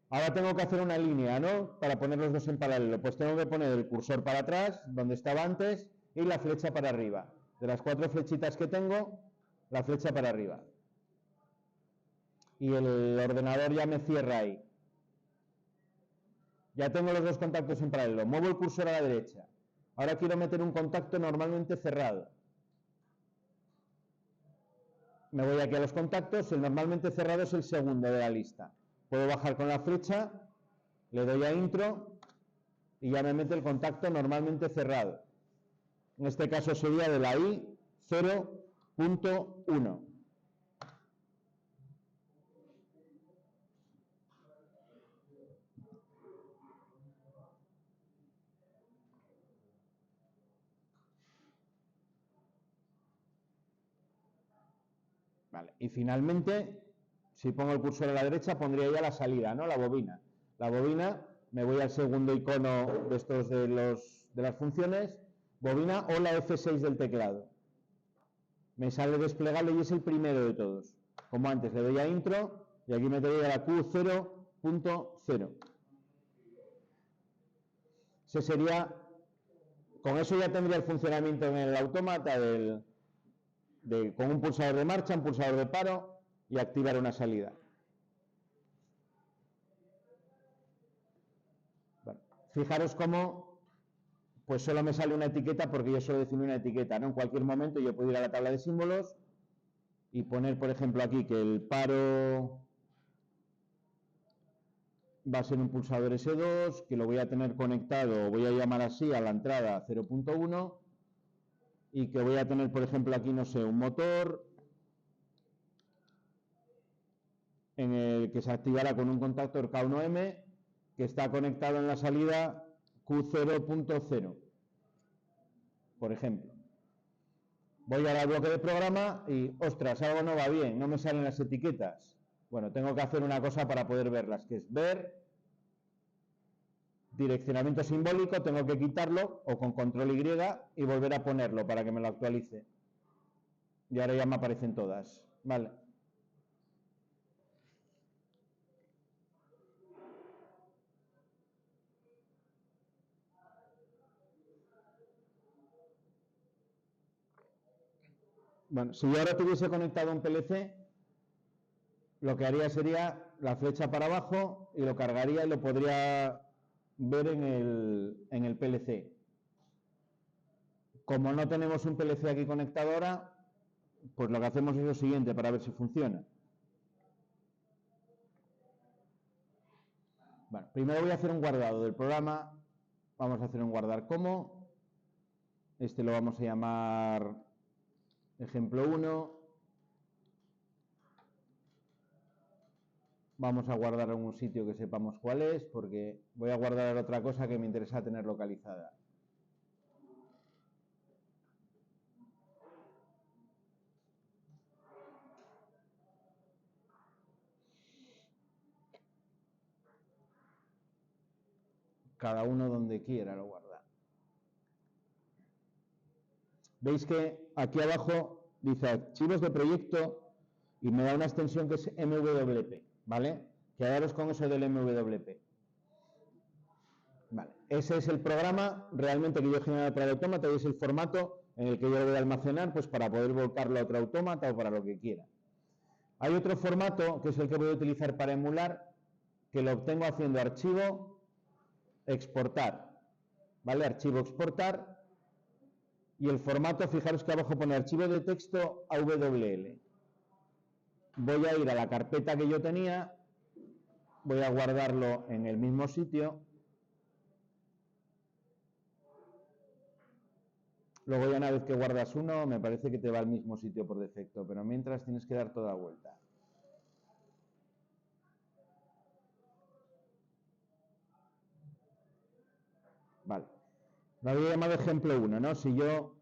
Ahora tengo que hacer una línea, ¿no?, para poner los dos en paralelo. Pues tengo que poner el cursor para atrás, donde estaba antes, y la flecha para arriba. De las 4 flechitas que tengo, la flecha para arriba. Y el ordenador ya me cierra ahí. Ya tengo los dos contactos en paralelo. Muevo el cursor a la derecha. Ahora quiero meter un contacto normalmente cerrado. Me voy aquí a los contactos. El normalmente cerrado es el segundo de la lista. Puedo bajar con la flecha, le doy a intro y ya me mete el contacto normalmente cerrado. En este caso sería de la I 0.1. Vale. Y finalmente, si pongo el cursor a la derecha, pondría ya la salida, ¿no?, la bobina. La bobina, me voy al segundo icono de estos de las funciones, bobina o la F6 del teclado. Me sale desplegable y es el primero de todos. Como antes, le doy a intro y aquí me doy a la Q 0.0. Ese sería, con eso ya tendría el funcionamiento en el autómata con un pulsador de marcha, un pulsador de paro y activar una salida. Bueno, fijaros cómo pues solo me sale una etiqueta porque yo solo defino una etiqueta, ¿no? En cualquier momento yo puedo ir a la tabla de símbolos y poner, por ejemplo, aquí que el paro va a ser un pulsador S2, que lo voy a tener conectado, voy a llamar así a la entrada 0.1 y que voy a tener, por ejemplo, aquí, no sé, un motor en el que se activará con un contactor K1M que está conectado en la salida Q0.0, por ejemplo. Voy al bloque de programa y, ostras, algo no va bien, no me salen las etiquetas. Bueno, tengo que hacer una cosa para poder verlas, que es ver, direccionamiento simbólico, tengo que quitarlo, o con control Y, y volver a ponerlo para que me lo actualice. Y ahora ya me aparecen todas. Vale. Bueno, si yo ahora tuviese conectado un PLC, lo que haría sería la flecha para abajo y lo cargaría y lo podría ver en el PLC. Como no tenemos un PLC aquí conectado ahora, pues lo que hacemos es lo siguiente para ver si funciona. Bueno, primero voy a hacer un guardado del programa. Vamos a hacer un guardar como. Este lo vamos a llamar ejemplo 1. Vamos a guardar en un sitio que sepamos cuál es, porque voy a guardar otra cosa que me interesa tener localizada. Cada uno donde quiera lo guarda. Veis que aquí abajo dice archivos de proyecto y me da una extensión que es MWP, ¿vale? Quedaros con eso del MWP. Vale, ese es el programa realmente que yo he generado para el autómata y es el formato en el que yo lo voy a almacenar pues para poder volcarlo a otro autómata o para lo que quiera. Hay otro formato que es el que voy a utilizar para emular, que lo obtengo haciendo archivo, exportar, ¿vale? Archivo, exportar, y el formato, fijaros que abajo pone archivo de texto AWL. Voy a ir a la carpeta que yo tenía, voy a guardarlo en el mismo sitio. Luego ya una vez que guardas uno, me parece que te va al mismo sitio por defecto, pero mientras tienes que dar toda vuelta. Vale. Lo había llamado ejemplo 1, ¿no? Si yo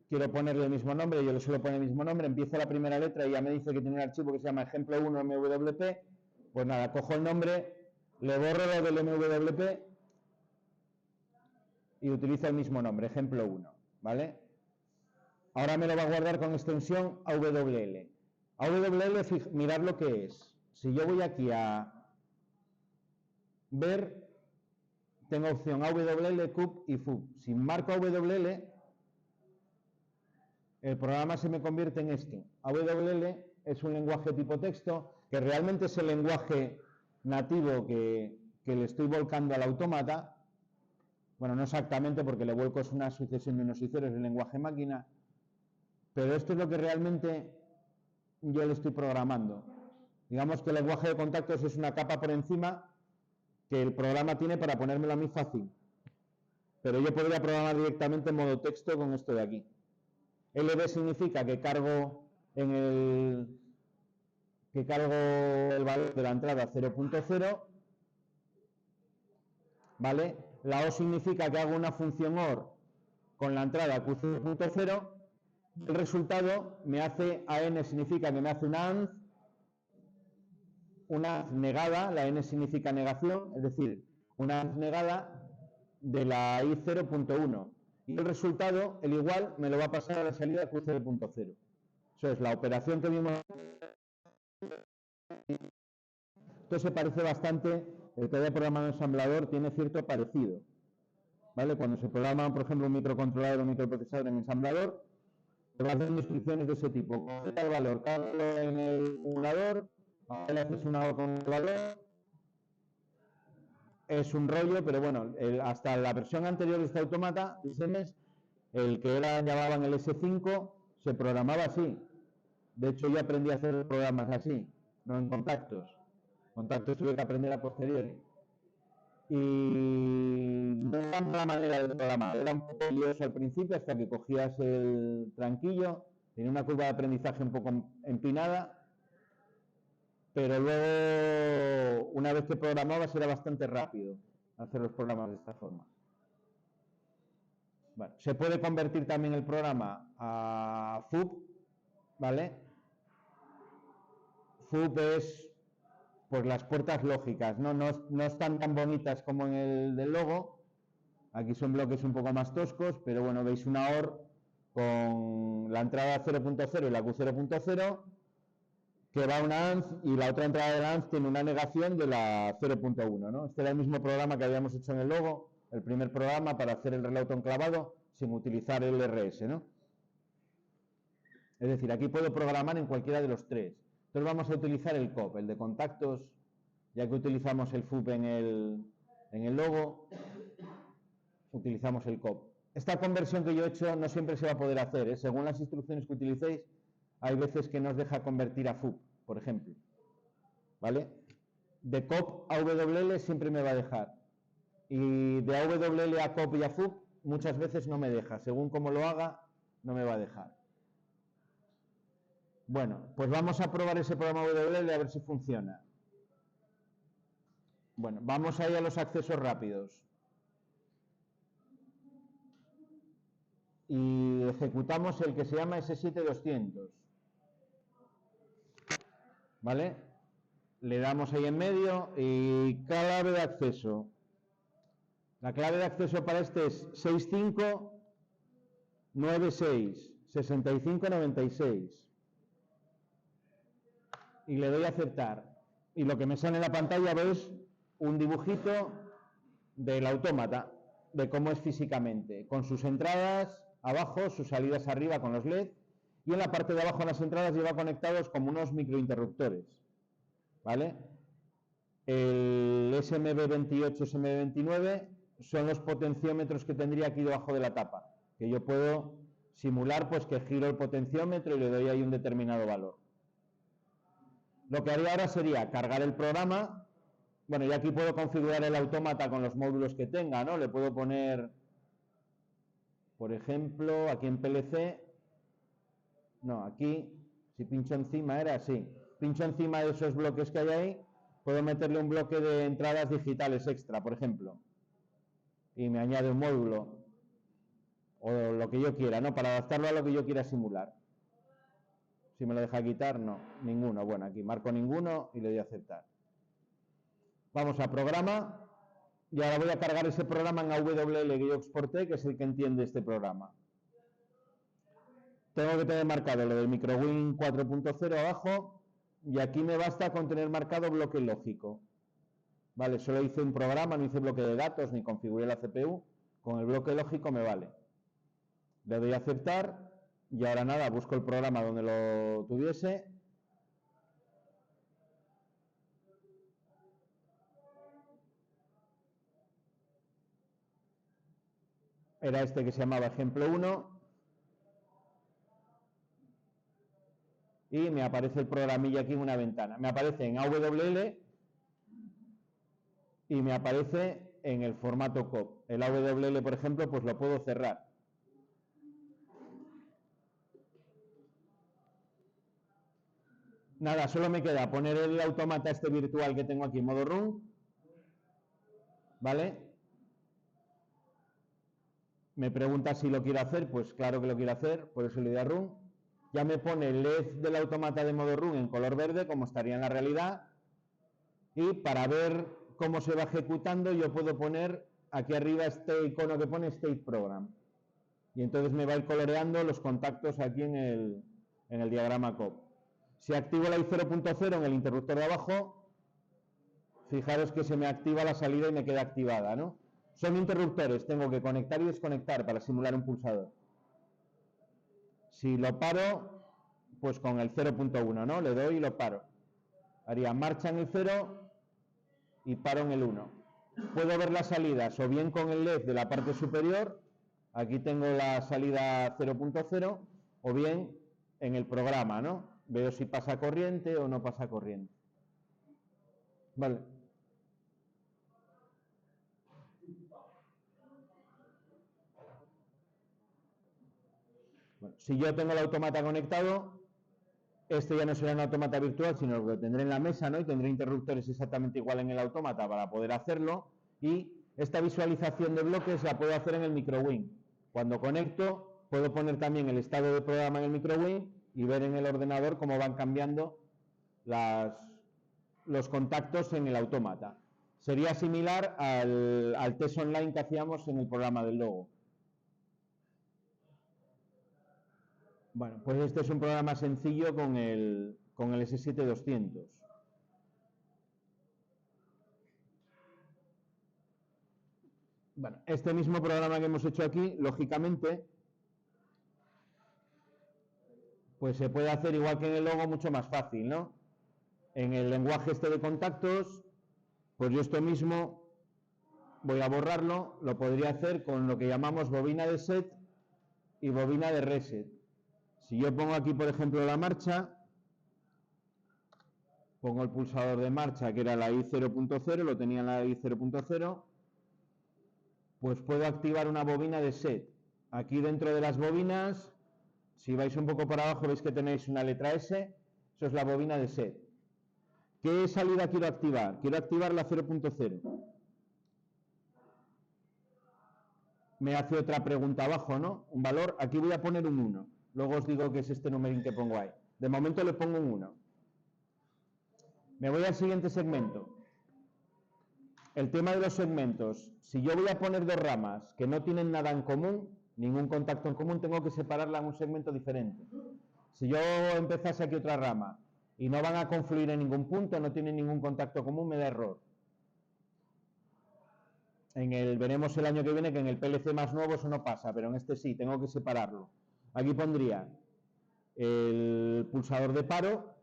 quiero ponerle el mismo nombre, yo le suelo poner el mismo nombre, empiezo la primera letra y ya me dice que tiene un archivo que se llama ejemplo 1 MWP, pues nada, cojo el nombre, le borro lo del MWP y utilizo el mismo nombre, ejemplo 1, ¿vale? Ahora me lo va a guardar con extensión AWL. AWL, mirad lo que es. Si yo voy aquí a ver, tengo opción AWL, CUB y FUB. Si marco AWL, el programa se me convierte en este. AWL es un lenguaje tipo texto, que realmente es el lenguaje nativo que le estoy volcando al autómata. Bueno, no exactamente, porque le vuelco es una sucesión de unos y ceros, el lenguaje máquina, pero esto es lo que realmente yo le estoy programando. Digamos que el lenguaje de contactos es una capa por encima que el programa tiene para ponérmelo a mí fácil. Pero yo podría programar directamente en modo texto con esto de aquí. LD significa que cargo el valor de la entrada 0.0, ¿vale? La O significa que hago una función OR con la entrada Q0.0. El resultado me hace AN, significa que me hace una AND negada, la N significa negación, es decir, una AND negada de la I 0.1. Y el resultado, el igual, me lo va a pasar a la salida Q0.0. Eso es la operación que vimos. Esto se parece bastante, el que haya programado en ensamblador tiene cierto parecido. ¿Vale? Cuando se programa, por ejemplo, un microcontrolador o un microprocesador en ensamblador, te va a hacer instrucciones de ese tipo. Coge el valor, cárgalo en el emulador, le haces una O con el valor. Es un rollo, pero bueno, hasta la versión anterior de este autómata, el que llamaban el S5, se programaba así. De hecho, yo aprendí a hacer programas así, no en contactos. Contactos tuve que aprender a posteriori. Y no era la manera de programar, era un poco lioso al principio hasta que cogías el tranquillo, tenía una curva de aprendizaje un poco empinada, pero luego, una vez que programabas, era bastante rápido hacer los programas de esta forma. Bueno, se puede convertir también el programa a FUB, ¿vale? FUB es pues las puertas lógicas, no están tan bonitas como en el del logo. Aquí son bloques un poco más toscos, pero bueno, veis una OR con la entrada 0.0 y la Q0.0, que va a una AND, y la otra entrada de la AND tiene una negación de la 0.1, ¿no? Este era el mismo programa que habíamos hecho en el logo, el primer programa para hacer el relauto enclavado sin utilizar el RS, ¿no? Es decir, aquí puedo programar en cualquiera de los tres. Entonces vamos a utilizar el COP, el de contactos, ya que utilizamos el FUB en el logo, utilizamos el COP. esta conversión que yo he hecho no siempre se va a poder hacer, ¿eh? Según las instrucciones que utilicéis, hay veces que no os deja convertir a FUB, por ejemplo. ¿Vale? De COP a WL siempre me va a dejar. Y de AWL a COP y a FUB muchas veces no me deja. Según como lo haga, no me va a dejar. Bueno, pues vamos a probar ese programa WL a ver si funciona. Bueno, vamos ahí a los accesos rápidos. Y ejecutamos el que se llama S7200. ¿Vale? Le damos ahí en medio y clave de acceso. La clave de acceso para este es 65966596. Y le doy a aceptar. Y lo que me sale en la pantalla veis un dibujito del autómata, de cómo es físicamente, con sus entradas abajo, sus salidas arriba con los LED, y en la parte de abajo de las entradas lleva conectados como unos microinterruptores, ¿vale? El SMB28, SMB29 son los potenciómetros que tendría aquí debajo de la tapa, que yo puedo simular pues que giro el potenciómetro y le doy ahí un determinado valor. Lo que haría ahora sería cargar el programa. Bueno, y aquí puedo configurar el autómata con los módulos que tenga, ¿no? Le puedo poner, por ejemplo, aquí en PLC, no, aquí, si pincho encima era así, pincho encima de esos bloques que hay ahí, puedo meterle un bloque de entradas digitales extra, por ejemplo, y me añade un módulo, o lo que yo quiera, ¿no? Para adaptarlo a lo que yo quiera simular. Si me lo deja quitar, no, ninguno. Bueno, aquí marco ninguno y le doy a aceptar. Vamos a programa, y ahora voy a cargar ese programa en AWL que yo exporté, que es el que entiende este programa. Tengo que tener marcado lo del MicroWin 4.0 abajo, y aquí me basta con tener marcado bloque lógico. Vale, solo hice un programa, no hice bloque de datos, ni configuré la CPU, con el bloque lógico me vale. Le doy a aceptar, y ahora nada, busco el programa donde lo tuviese. Era este que se llamaba ejemplo 1. Y me aparece el programilla aquí en una ventana. Me aparece en AWL y me aparece en el formato COP. El AWL, por ejemplo, pues lo puedo cerrar. Nada, solo me queda poner el autómata este virtual que tengo aquí en modo run. ¿Vale? Me pregunta si lo quiero hacer, pues claro que lo quiero hacer, por eso le doy a run. Ya me pone el LED del autómata de modo run en color verde, como estaría en la realidad. Y para ver cómo se va ejecutando, yo puedo poner aquí arriba este icono que pone State Program. Y entonces me va a ir coloreando los contactos aquí en el diagrama COP. Si activo la I0.0 en el interruptor de abajo, fijaros que se me activa la salida y me queda activada, ¿no? Son interruptores, tengo que conectar y desconectar para simular un pulsador. Si lo paro, pues con el 0.1, ¿no? Le doy y lo paro. Haría marcha en el 0 y paro en el 1. Puedo ver las salidas o bien con el LED de la parte superior, aquí tengo la salida 0.0, o bien en el programa, ¿no? Veo si pasa corriente o no pasa corriente. Vale. Bueno, si yo tengo el autómata conectado, este ya no será un autómata virtual, sino que lo tendré en la mesa, ¿no? Y tendré interruptores exactamente igual en el autómata para poder hacerlo. Y esta visualización de bloques la puedo hacer en el MicroWin. Cuando conecto, puedo poner también el estado de programa en el MicroWin y ver en el ordenador cómo van cambiando los contactos en el autómata. Sería similar al test online que hacíamos en el programa del logo. Bueno, pues este es un programa sencillo con el S7200. Bueno, este mismo programa que hemos hecho aquí, lógicamente, pues se puede hacer igual que en el logo mucho más fácil, ¿no? En el lenguaje este de contactos, pues yo esto mismo voy a borrarlo, lo podría hacer con lo que llamamos bobina de set y bobina de reset. Si yo pongo aquí, por ejemplo, la marcha, pongo el pulsador de marcha, que era la I0.0, lo tenía en la I0.0, pues puedo activar una bobina de set. Aquí dentro de las bobinas, si vais un poco para abajo, veis que tenéis una letra S, eso es la bobina de set. ¿Qué salida quiero activar? Quiero activar la 0.0. Me hace otra pregunta abajo, ¿no? Un valor, aquí voy a poner un 1. Luego os digo que es este numerín que pongo ahí. De momento le pongo un 1. Me voy al siguiente segmento. El tema de los segmentos. Si yo voy a poner dos ramas que no tienen nada en común, ningún contacto en común, tengo que separarla en un segmento diferente. Si yo empezase aquí otra rama y no van a confluir en ningún punto, no tienen ningún contacto común, me da error. Veremos el año que viene que en el PLC más nuevo eso no pasa, pero en este sí, tengo que separarlo. Aquí pondría el pulsador de paro.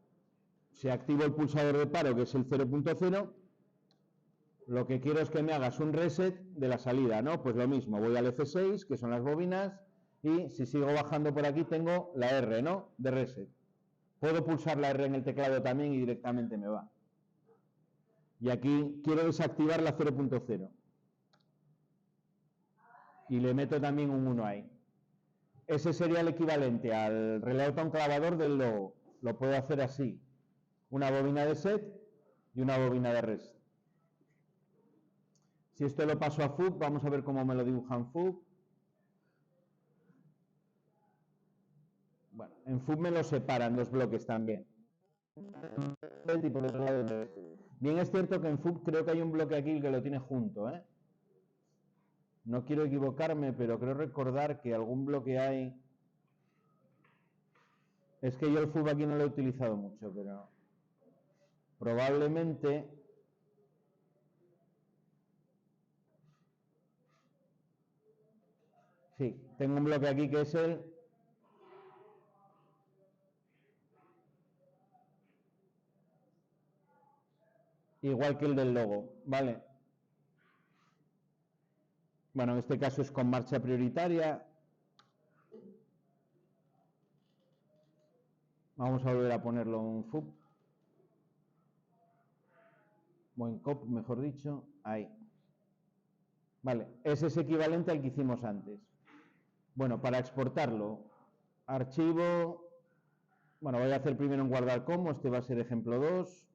Si activo el pulsador de paro, que es el 0.0, lo que quiero es que me hagas un reset de la salida, ¿no? Pues lo mismo, voy al F6, que son las bobinas, y si sigo bajando por aquí tengo la R, ¿no? De reset. Puedo pulsar la R en el teclado también y directamente me va. Y aquí quiero desactivar la 0.0. Y le meto también un 1 ahí. Ese sería el equivalente al reloj clavador del logo. Lo puedo hacer así. Una bobina de set y una bobina de reset. Si esto lo paso a FUG, vamos a ver cómo me lo dibujan FUG. Bueno, en FUG me lo separan dos bloques también. Bien, es cierto que en FUG creo que hay un bloque aquí que lo tiene junto, ¿eh? No quiero equivocarme, pero creo recordar que algún bloque hay. Es que yo el FUG aquí no lo he utilizado mucho, pero probablemente. Sí, tengo un bloque aquí que es el. Igual que el del logo, ¿vale? Bueno, en este caso es con marcha prioritaria. Vamos a volver a ponerlo en FUB. O en COP, mejor dicho. Ahí. Vale, ese es equivalente al que hicimos antes. Bueno, para exportarlo, archivo. Bueno, voy a hacer primero un guardar como. Este va a ser ejemplo 2.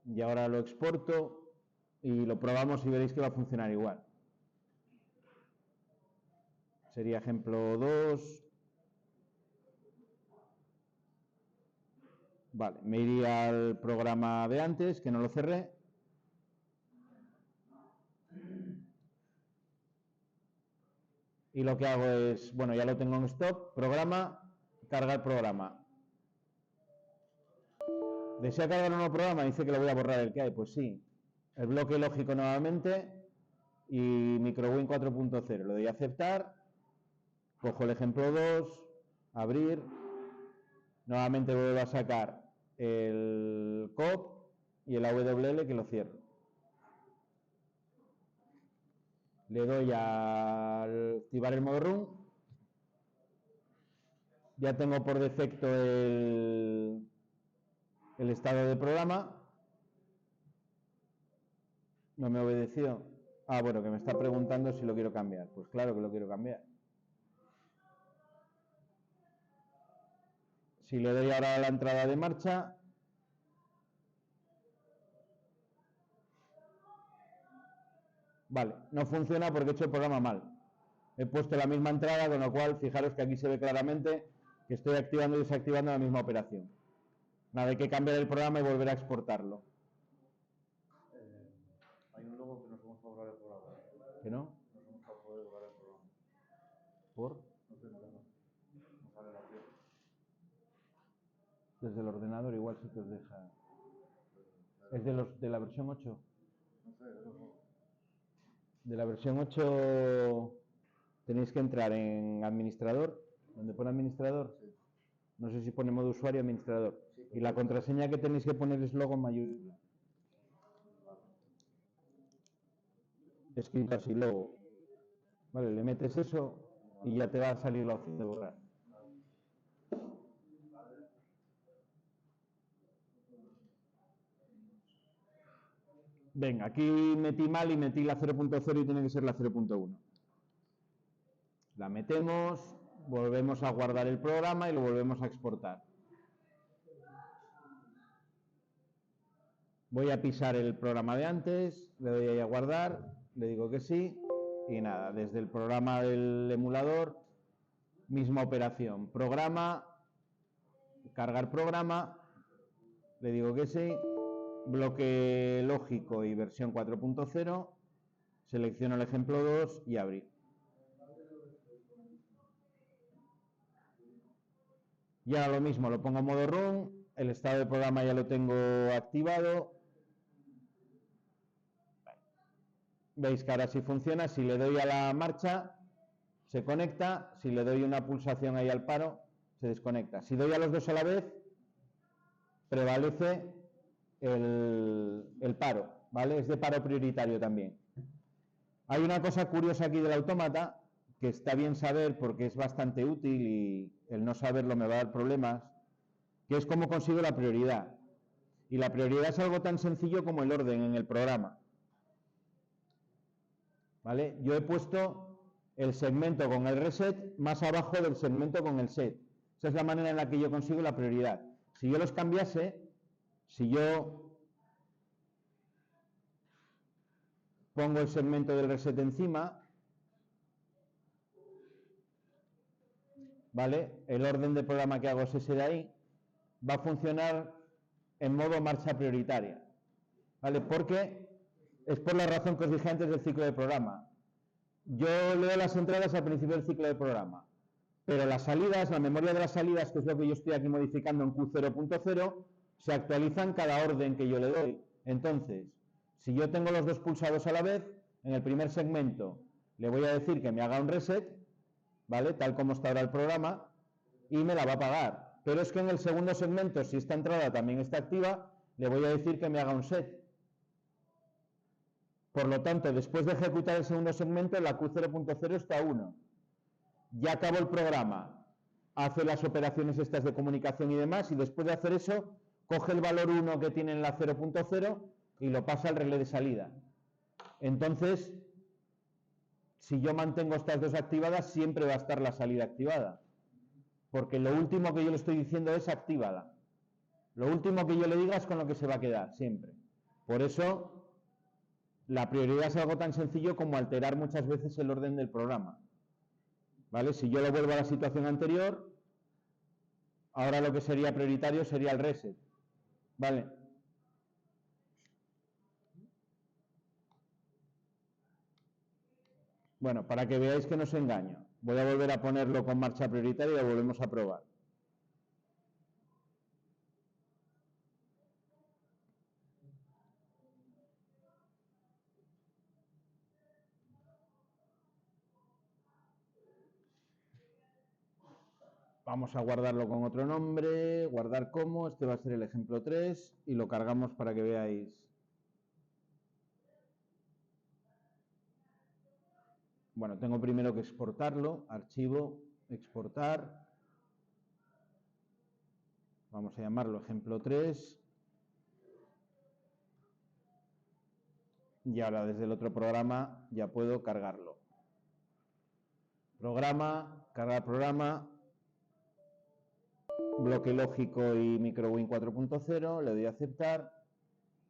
Y ahora lo exporto y lo probamos y veréis que va a funcionar igual. Sería ejemplo 2. Vale, me iría al programa de antes, que no lo cerré. Y lo que hago es, bueno, ya lo tengo en stop, programa, cargar programa. ¿Desea cargar un nuevo programa? Dice que lo voy a borrar el que hay. Pues sí. El bloque lógico nuevamente y MicroWin 4.0. Le doy a aceptar. Cojo el ejemplo 2, abrir. Nuevamente vuelvo a sacar el COP y el AWL que lo cierro. Le doy a activar el modo run. Ya tengo por defecto el estado de programa. No me obedeció. Ah, bueno, que me está preguntando si lo quiero cambiar. Pues claro que lo quiero cambiar. Si le doy ahora a la entrada de marcha, vale, no funciona porque he hecho el programa mal. He puesto la misma entrada, con lo cual fijaros que aquí se ve claramente que estoy activando y desactivando la misma operación. Nada, hay que cambiar el programa y volver a exportarlo. Hay un logo que no somos para borrar el programa. ¿Que no? No somos para poder borrar el programa. ¿Por? No sé, no sale la opción. Desde el ordenador igual sí que os deja. ¿Es de la versión 8? No sé, no. De la versión 8 tenéis que entrar en administrador, donde pone administrador. Sí. No sé si pone modo usuario o administrador. Y la contraseña que tenéis que poner es logo en mayúscula. Escrito así, logo. Vale, le metes eso y ya te va a salir la opción de borrar. Venga, aquí metí mal y metí la 0.0 y tiene que ser la 0.1. La metemos, volvemos a guardar el programa y lo volvemos a exportar. Voy a pisar el programa de antes, le doy ahí a guardar, le digo que sí y nada, desde el programa del emulador, misma operación, programa, cargar programa, le digo que sí, bloque lógico y versión 4.0, selecciono el ejemplo 2 y abrir. Y ahora lo mismo, lo pongo en modo run, el estado de programa ya lo tengo activado. Veis que ahora sí funciona, si le doy a la marcha, se conecta, si le doy una pulsación ahí al paro, se desconecta. Si doy a los dos a la vez, prevalece el paro, ¿vale? Es de paro prioritario también. Hay una cosa curiosa aquí del autómata, que está bien saber porque es bastante útil y el no saberlo me va a dar problemas, que es cómo consigo la prioridad. Y la prioridad es algo tan sencillo como el orden en el programa. ¿Vale? Yo he puesto el segmento con el reset más abajo del segmento con el set. Esa es la manera en la que yo consigo la prioridad. Si yo los cambiase, si yo pongo el segmento del reset encima, ¿vale? El orden de programa que hago es ese de ahí, va a funcionar en modo marcha prioritaria, ¿vale? Porque es por la razón que os dije antes del ciclo de programa. Yo leo las entradas al principio del ciclo de programa, pero las salidas, la memoria de las salidas, que es lo que yo estoy aquí modificando en Q0.0, se actualizan cada orden que yo le doy. Entonces, si yo tengo los dos pulsados a la vez, en el primer segmento le voy a decir que me haga un reset, ¿vale? Tal como está ahora el programa, y me la va a pagar. Pero es que en el segundo segmento, si esta entrada también está activa, le voy a decir que me haga un set. Por lo tanto, después de ejecutar el segundo segmento, la Q0.0 está a 1. Ya acabó el programa, hace las operaciones estas de comunicación y demás, y después de hacer eso, coge el valor 1 que tiene en la 0.0 y lo pasa al relé de salida. Entonces, si yo mantengo estas dos activadas, siempre va a estar la salida activada. Porque lo último que yo le estoy diciendo es actívala. Lo último que yo le diga es con lo que se va a quedar, siempre. Por eso, la prioridad es algo tan sencillo como alterar muchas veces el orden del programa. ¿Vale? Si yo lo vuelvo a la situación anterior, ahora lo que sería prioritario sería el reset. ¿Vale? Bueno, para que veáis que no os engaño, voy a volver a ponerlo con marcha prioritaria y lo volvemos a probar. Vamos a guardarlo con otro nombre, guardar como, este va a ser el ejemplo 3 y lo cargamos para que veáis. Bueno, tengo primero que exportarlo, archivo, exportar. Vamos a llamarlo ejemplo 3. Y ahora desde el otro programa ya puedo cargarlo. Programa, cargar programa, bloque lógico y MicroWin 4.0, le doy a aceptar,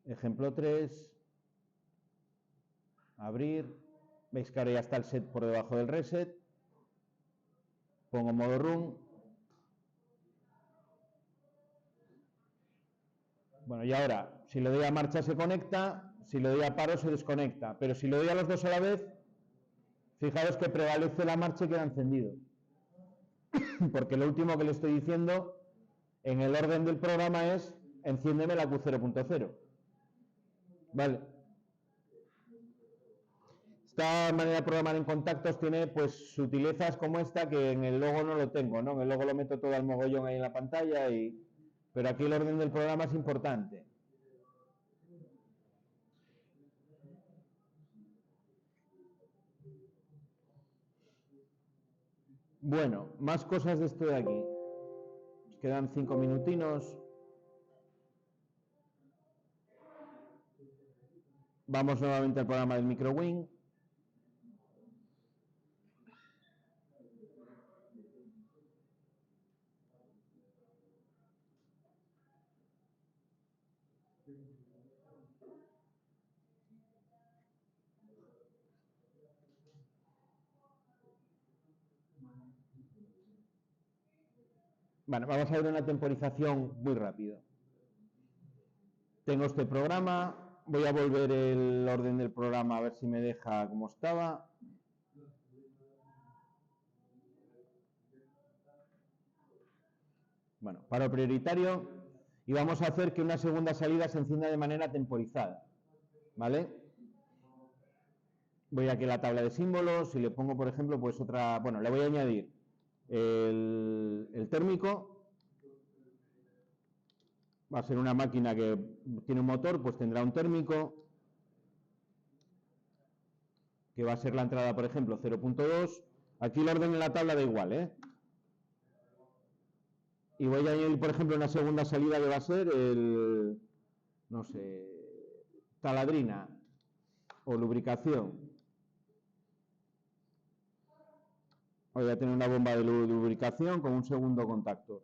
ejemplo 3, abrir, veis que ahora ya está el set por debajo del reset, pongo modo run, bueno, y ahora, si le doy a marcha se conecta, si le doy a paro se desconecta, pero si le doy a los dos a la vez, fijaros que prevalece la marcha y queda encendido, porque lo último que le estoy diciendo en el orden del programa es enciéndeme la Q0.0. Vale. Esta manera de programar en contactos tiene pues sutilezas como esta que en el logo no lo tengo, ¿no? En el logo lo meto todo al mogollón ahí en la pantalla, pero aquí el orden del programa es importante. Bueno, más cosas de esto de aquí. Nos quedan 5 minutinos. Vamos nuevamente al programa del MicroWin. Bueno, vamos a ver una temporización muy rápido. Tengo este programa, voy a volver el orden del programa a ver si me deja como estaba. Bueno, paro prioritario y vamos a hacer que una segunda salida se encienda de manera temporizada, ¿vale? Voy aquí a la tabla de símbolos y le pongo, por ejemplo, pues otra, bueno, le voy a añadir el térmico. Va a ser una máquina que tiene un motor, pues tendrá un térmico, que va a ser la entrada, por ejemplo, 0.2. Aquí el orden en la tabla da igual, ¿eh? Y voy a añadir, por ejemplo, una segunda salida que va a ser el, no sé, taladrina o lubricación. Voy a tener una bomba de lubricación con un segundo contacto.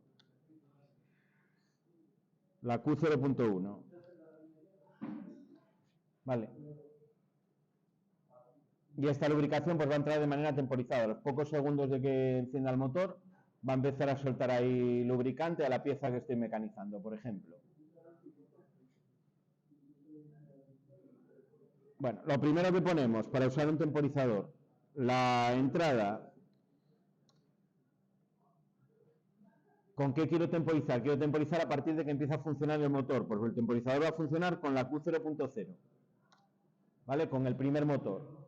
La Q0.1. Vale. Y esta lubricación pues va a entrar de manera temporizada. A los pocos segundos de que encienda el motor, va a empezar a soltar ahí lubricante a la pieza que estoy mecanizando, por ejemplo. Bueno, lo primero que ponemos para usar un temporizador, la entrada. ¿Con qué quiero temporizar? Quiero temporizar a partir de que empieza a funcionar el motor, porque el temporizador va a funcionar con la Q0.0, ¿vale? Con el primer motor.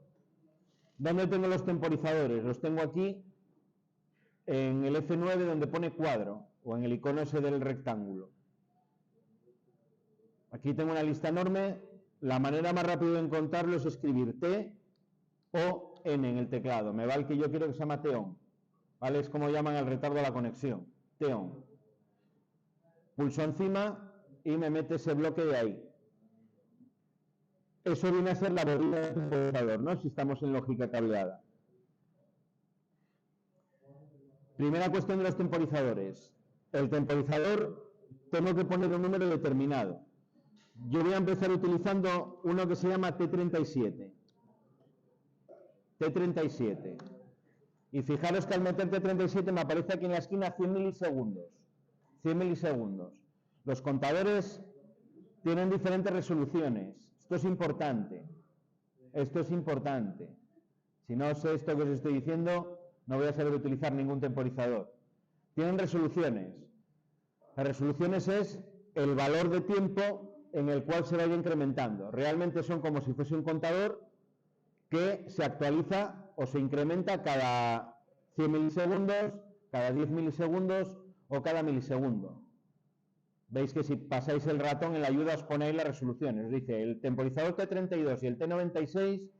¿Dónde tengo los temporizadores? Los tengo aquí en el F9 donde pone cuadro, o en el icono ese del rectángulo. Aquí tengo una lista enorme. La manera más rápida de encontrarlo es escribir T o N en el teclado. Me va el que yo quiero que se llama TON, ¿vale? Es como llaman al retardo a la conexión. TON. Pulso encima y me mete ese bloque de ahí. Eso viene a ser la bobina del temporizador, ¿no? Si estamos en lógica cableada. Primera cuestión de los temporizadores. El temporizador tengo que poner un número determinado. Yo voy a empezar utilizando uno que se llama T37. T37. Y fijaros que al meter T37 me aparece aquí en la esquina 100 milisegundos. 100 milisegundos. Los contadores tienen diferentes resoluciones. Esto es importante. Esto es importante. Si no sé esto que os estoy diciendo, no voy a saber utilizar ningún temporizador. Tienen resoluciones. Las resoluciones es el valor de tiempo en el cual se vaya incrementando. Realmente son como si fuese un contador que se actualiza o se incrementa cada 100 milisegundos, cada 10 milisegundos o cada milisegundo. Veis que si pasáis el ratón en la ayuda os ponéis las resoluciones. Os dice el temporizador T32 y el T96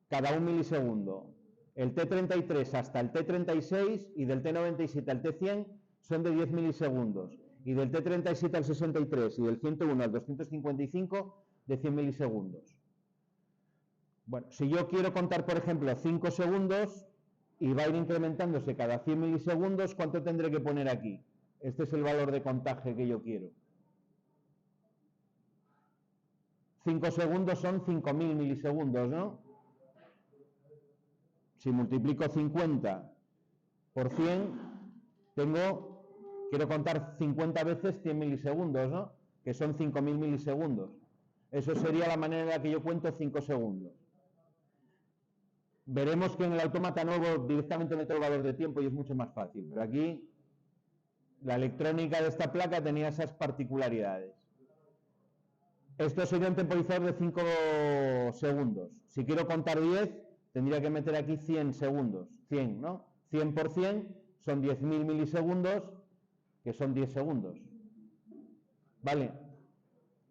cada 1 milisegundo. El T33 hasta el T36 y del T97 al T100 son de 10 milisegundos. Y del T37 al 63 y del 101 al 255 de 100 milisegundos. Bueno, si yo quiero contar, por ejemplo, 5 segundos y va a ir incrementándose cada 100 milisegundos, ¿cuánto tendré que poner aquí? Este es el valor de contaje que yo quiero. 5 segundos son 5.000 milisegundos, ¿no? Si multiplico 50 por 100, quiero contar 50 veces 100 milisegundos, ¿no? Que son 5.000 milisegundos. Eso sería la manera en la que yo cuento 5 segundos. Veremos que en el autómata nuevo directamente meto el valor de tiempo y es mucho más fácil. Pero aquí la electrónica de esta placa tenía esas particularidades. Esto sería un temporizador de 5 segundos. Si quiero contar 10, tendría que meter aquí 100 segundos. 100, ¿no? 100 por 100 son 10.000 milisegundos, que son 10 segundos. ¿Vale?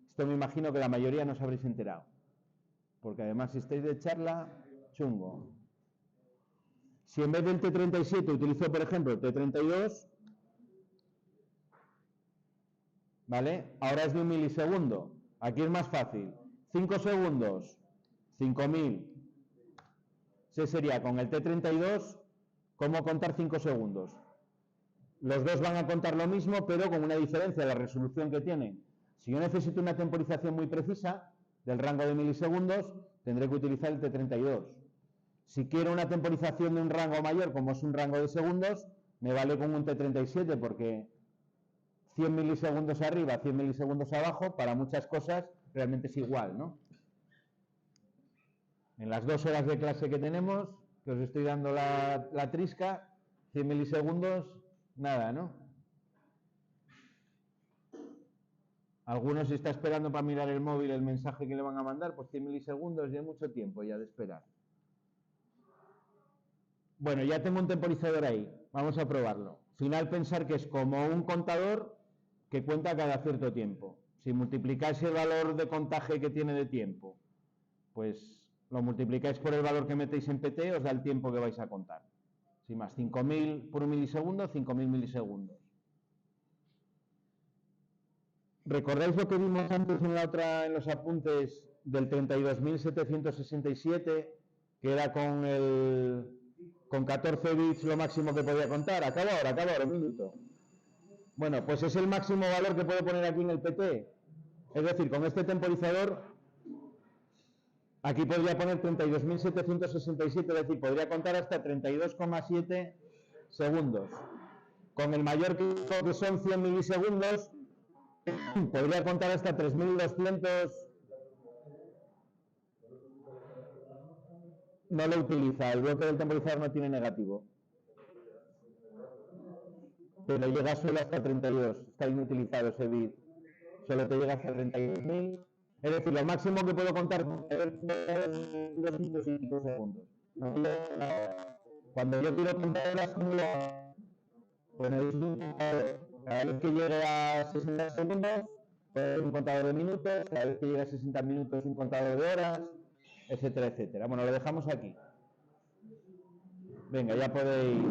Esto me imagino que la mayoría no os habréis enterado. Porque además, si estáis de charla, chungo. Si en vez del T37 utilizo, por ejemplo, el T32, ¿vale? Ahora es de 1 milisegundo. Aquí es más fácil. 5 segundos, 5.000. Ese sería con el T32, ¿cómo contar 5 segundos? Los dos van a contar lo mismo, pero con una diferencia, la resolución que tienen. Si yo necesito una temporización muy precisa, del rango de milisegundos, tendré que utilizar el T32. Si quiero una temporización de un rango mayor, como es un rango de segundos, me vale con un T37, porque 100 milisegundos arriba, 100 milisegundos abajo, para muchas cosas realmente es igual, ¿no? En las 2 horas de clase que tenemos, que os estoy dando la trisca, 100 milisegundos, nada, ¿no? Algunos si está esperando para mirar el móvil el mensaje que le van a mandar, pues 100 milisegundos ya es mucho tiempo ya de esperar. Bueno, ya tengo un temporizador ahí, vamos a probarlo. Final, pensar que es como un contador que cuenta cada cierto tiempo. Si multiplicáis el valor de contaje que tiene de tiempo, pues lo multiplicáis por el valor que metéis en PT, os da el tiempo que vais a contar. Sin más, 5.000 por un milisegundo, 5.000 milisegundos. ¿Recordáis lo que vimos antes en los apuntes del 32.767, que era con 14 bits lo máximo que podía contar? Acaba ahora, un minuto. Bueno, pues es el máximo valor que puedo poner aquí en el PT. Es decir, con este temporizador, aquí podría poner 32.767, es decir, podría contar hasta 32,7 segundos. Con el mayor que son 100 milisegundos, podría contar hasta 3.200. No lo utiliza, el bloque del temporizador no tiene negativo. Pero llega solo hasta 32, está inutilizado ese bit. Solo te llega hasta 32.000. Es decir, lo máximo que puedo contar es 205 segundos. Cuando yo quiero contar las pues necesito un contador. Cada vez que llegue a 60 segundos, un contador de minutos, cada vez que llegue a 60 minutos, un contador de horas, etcétera, etcétera. Bueno, lo dejamos aquí. Venga, ya podéis...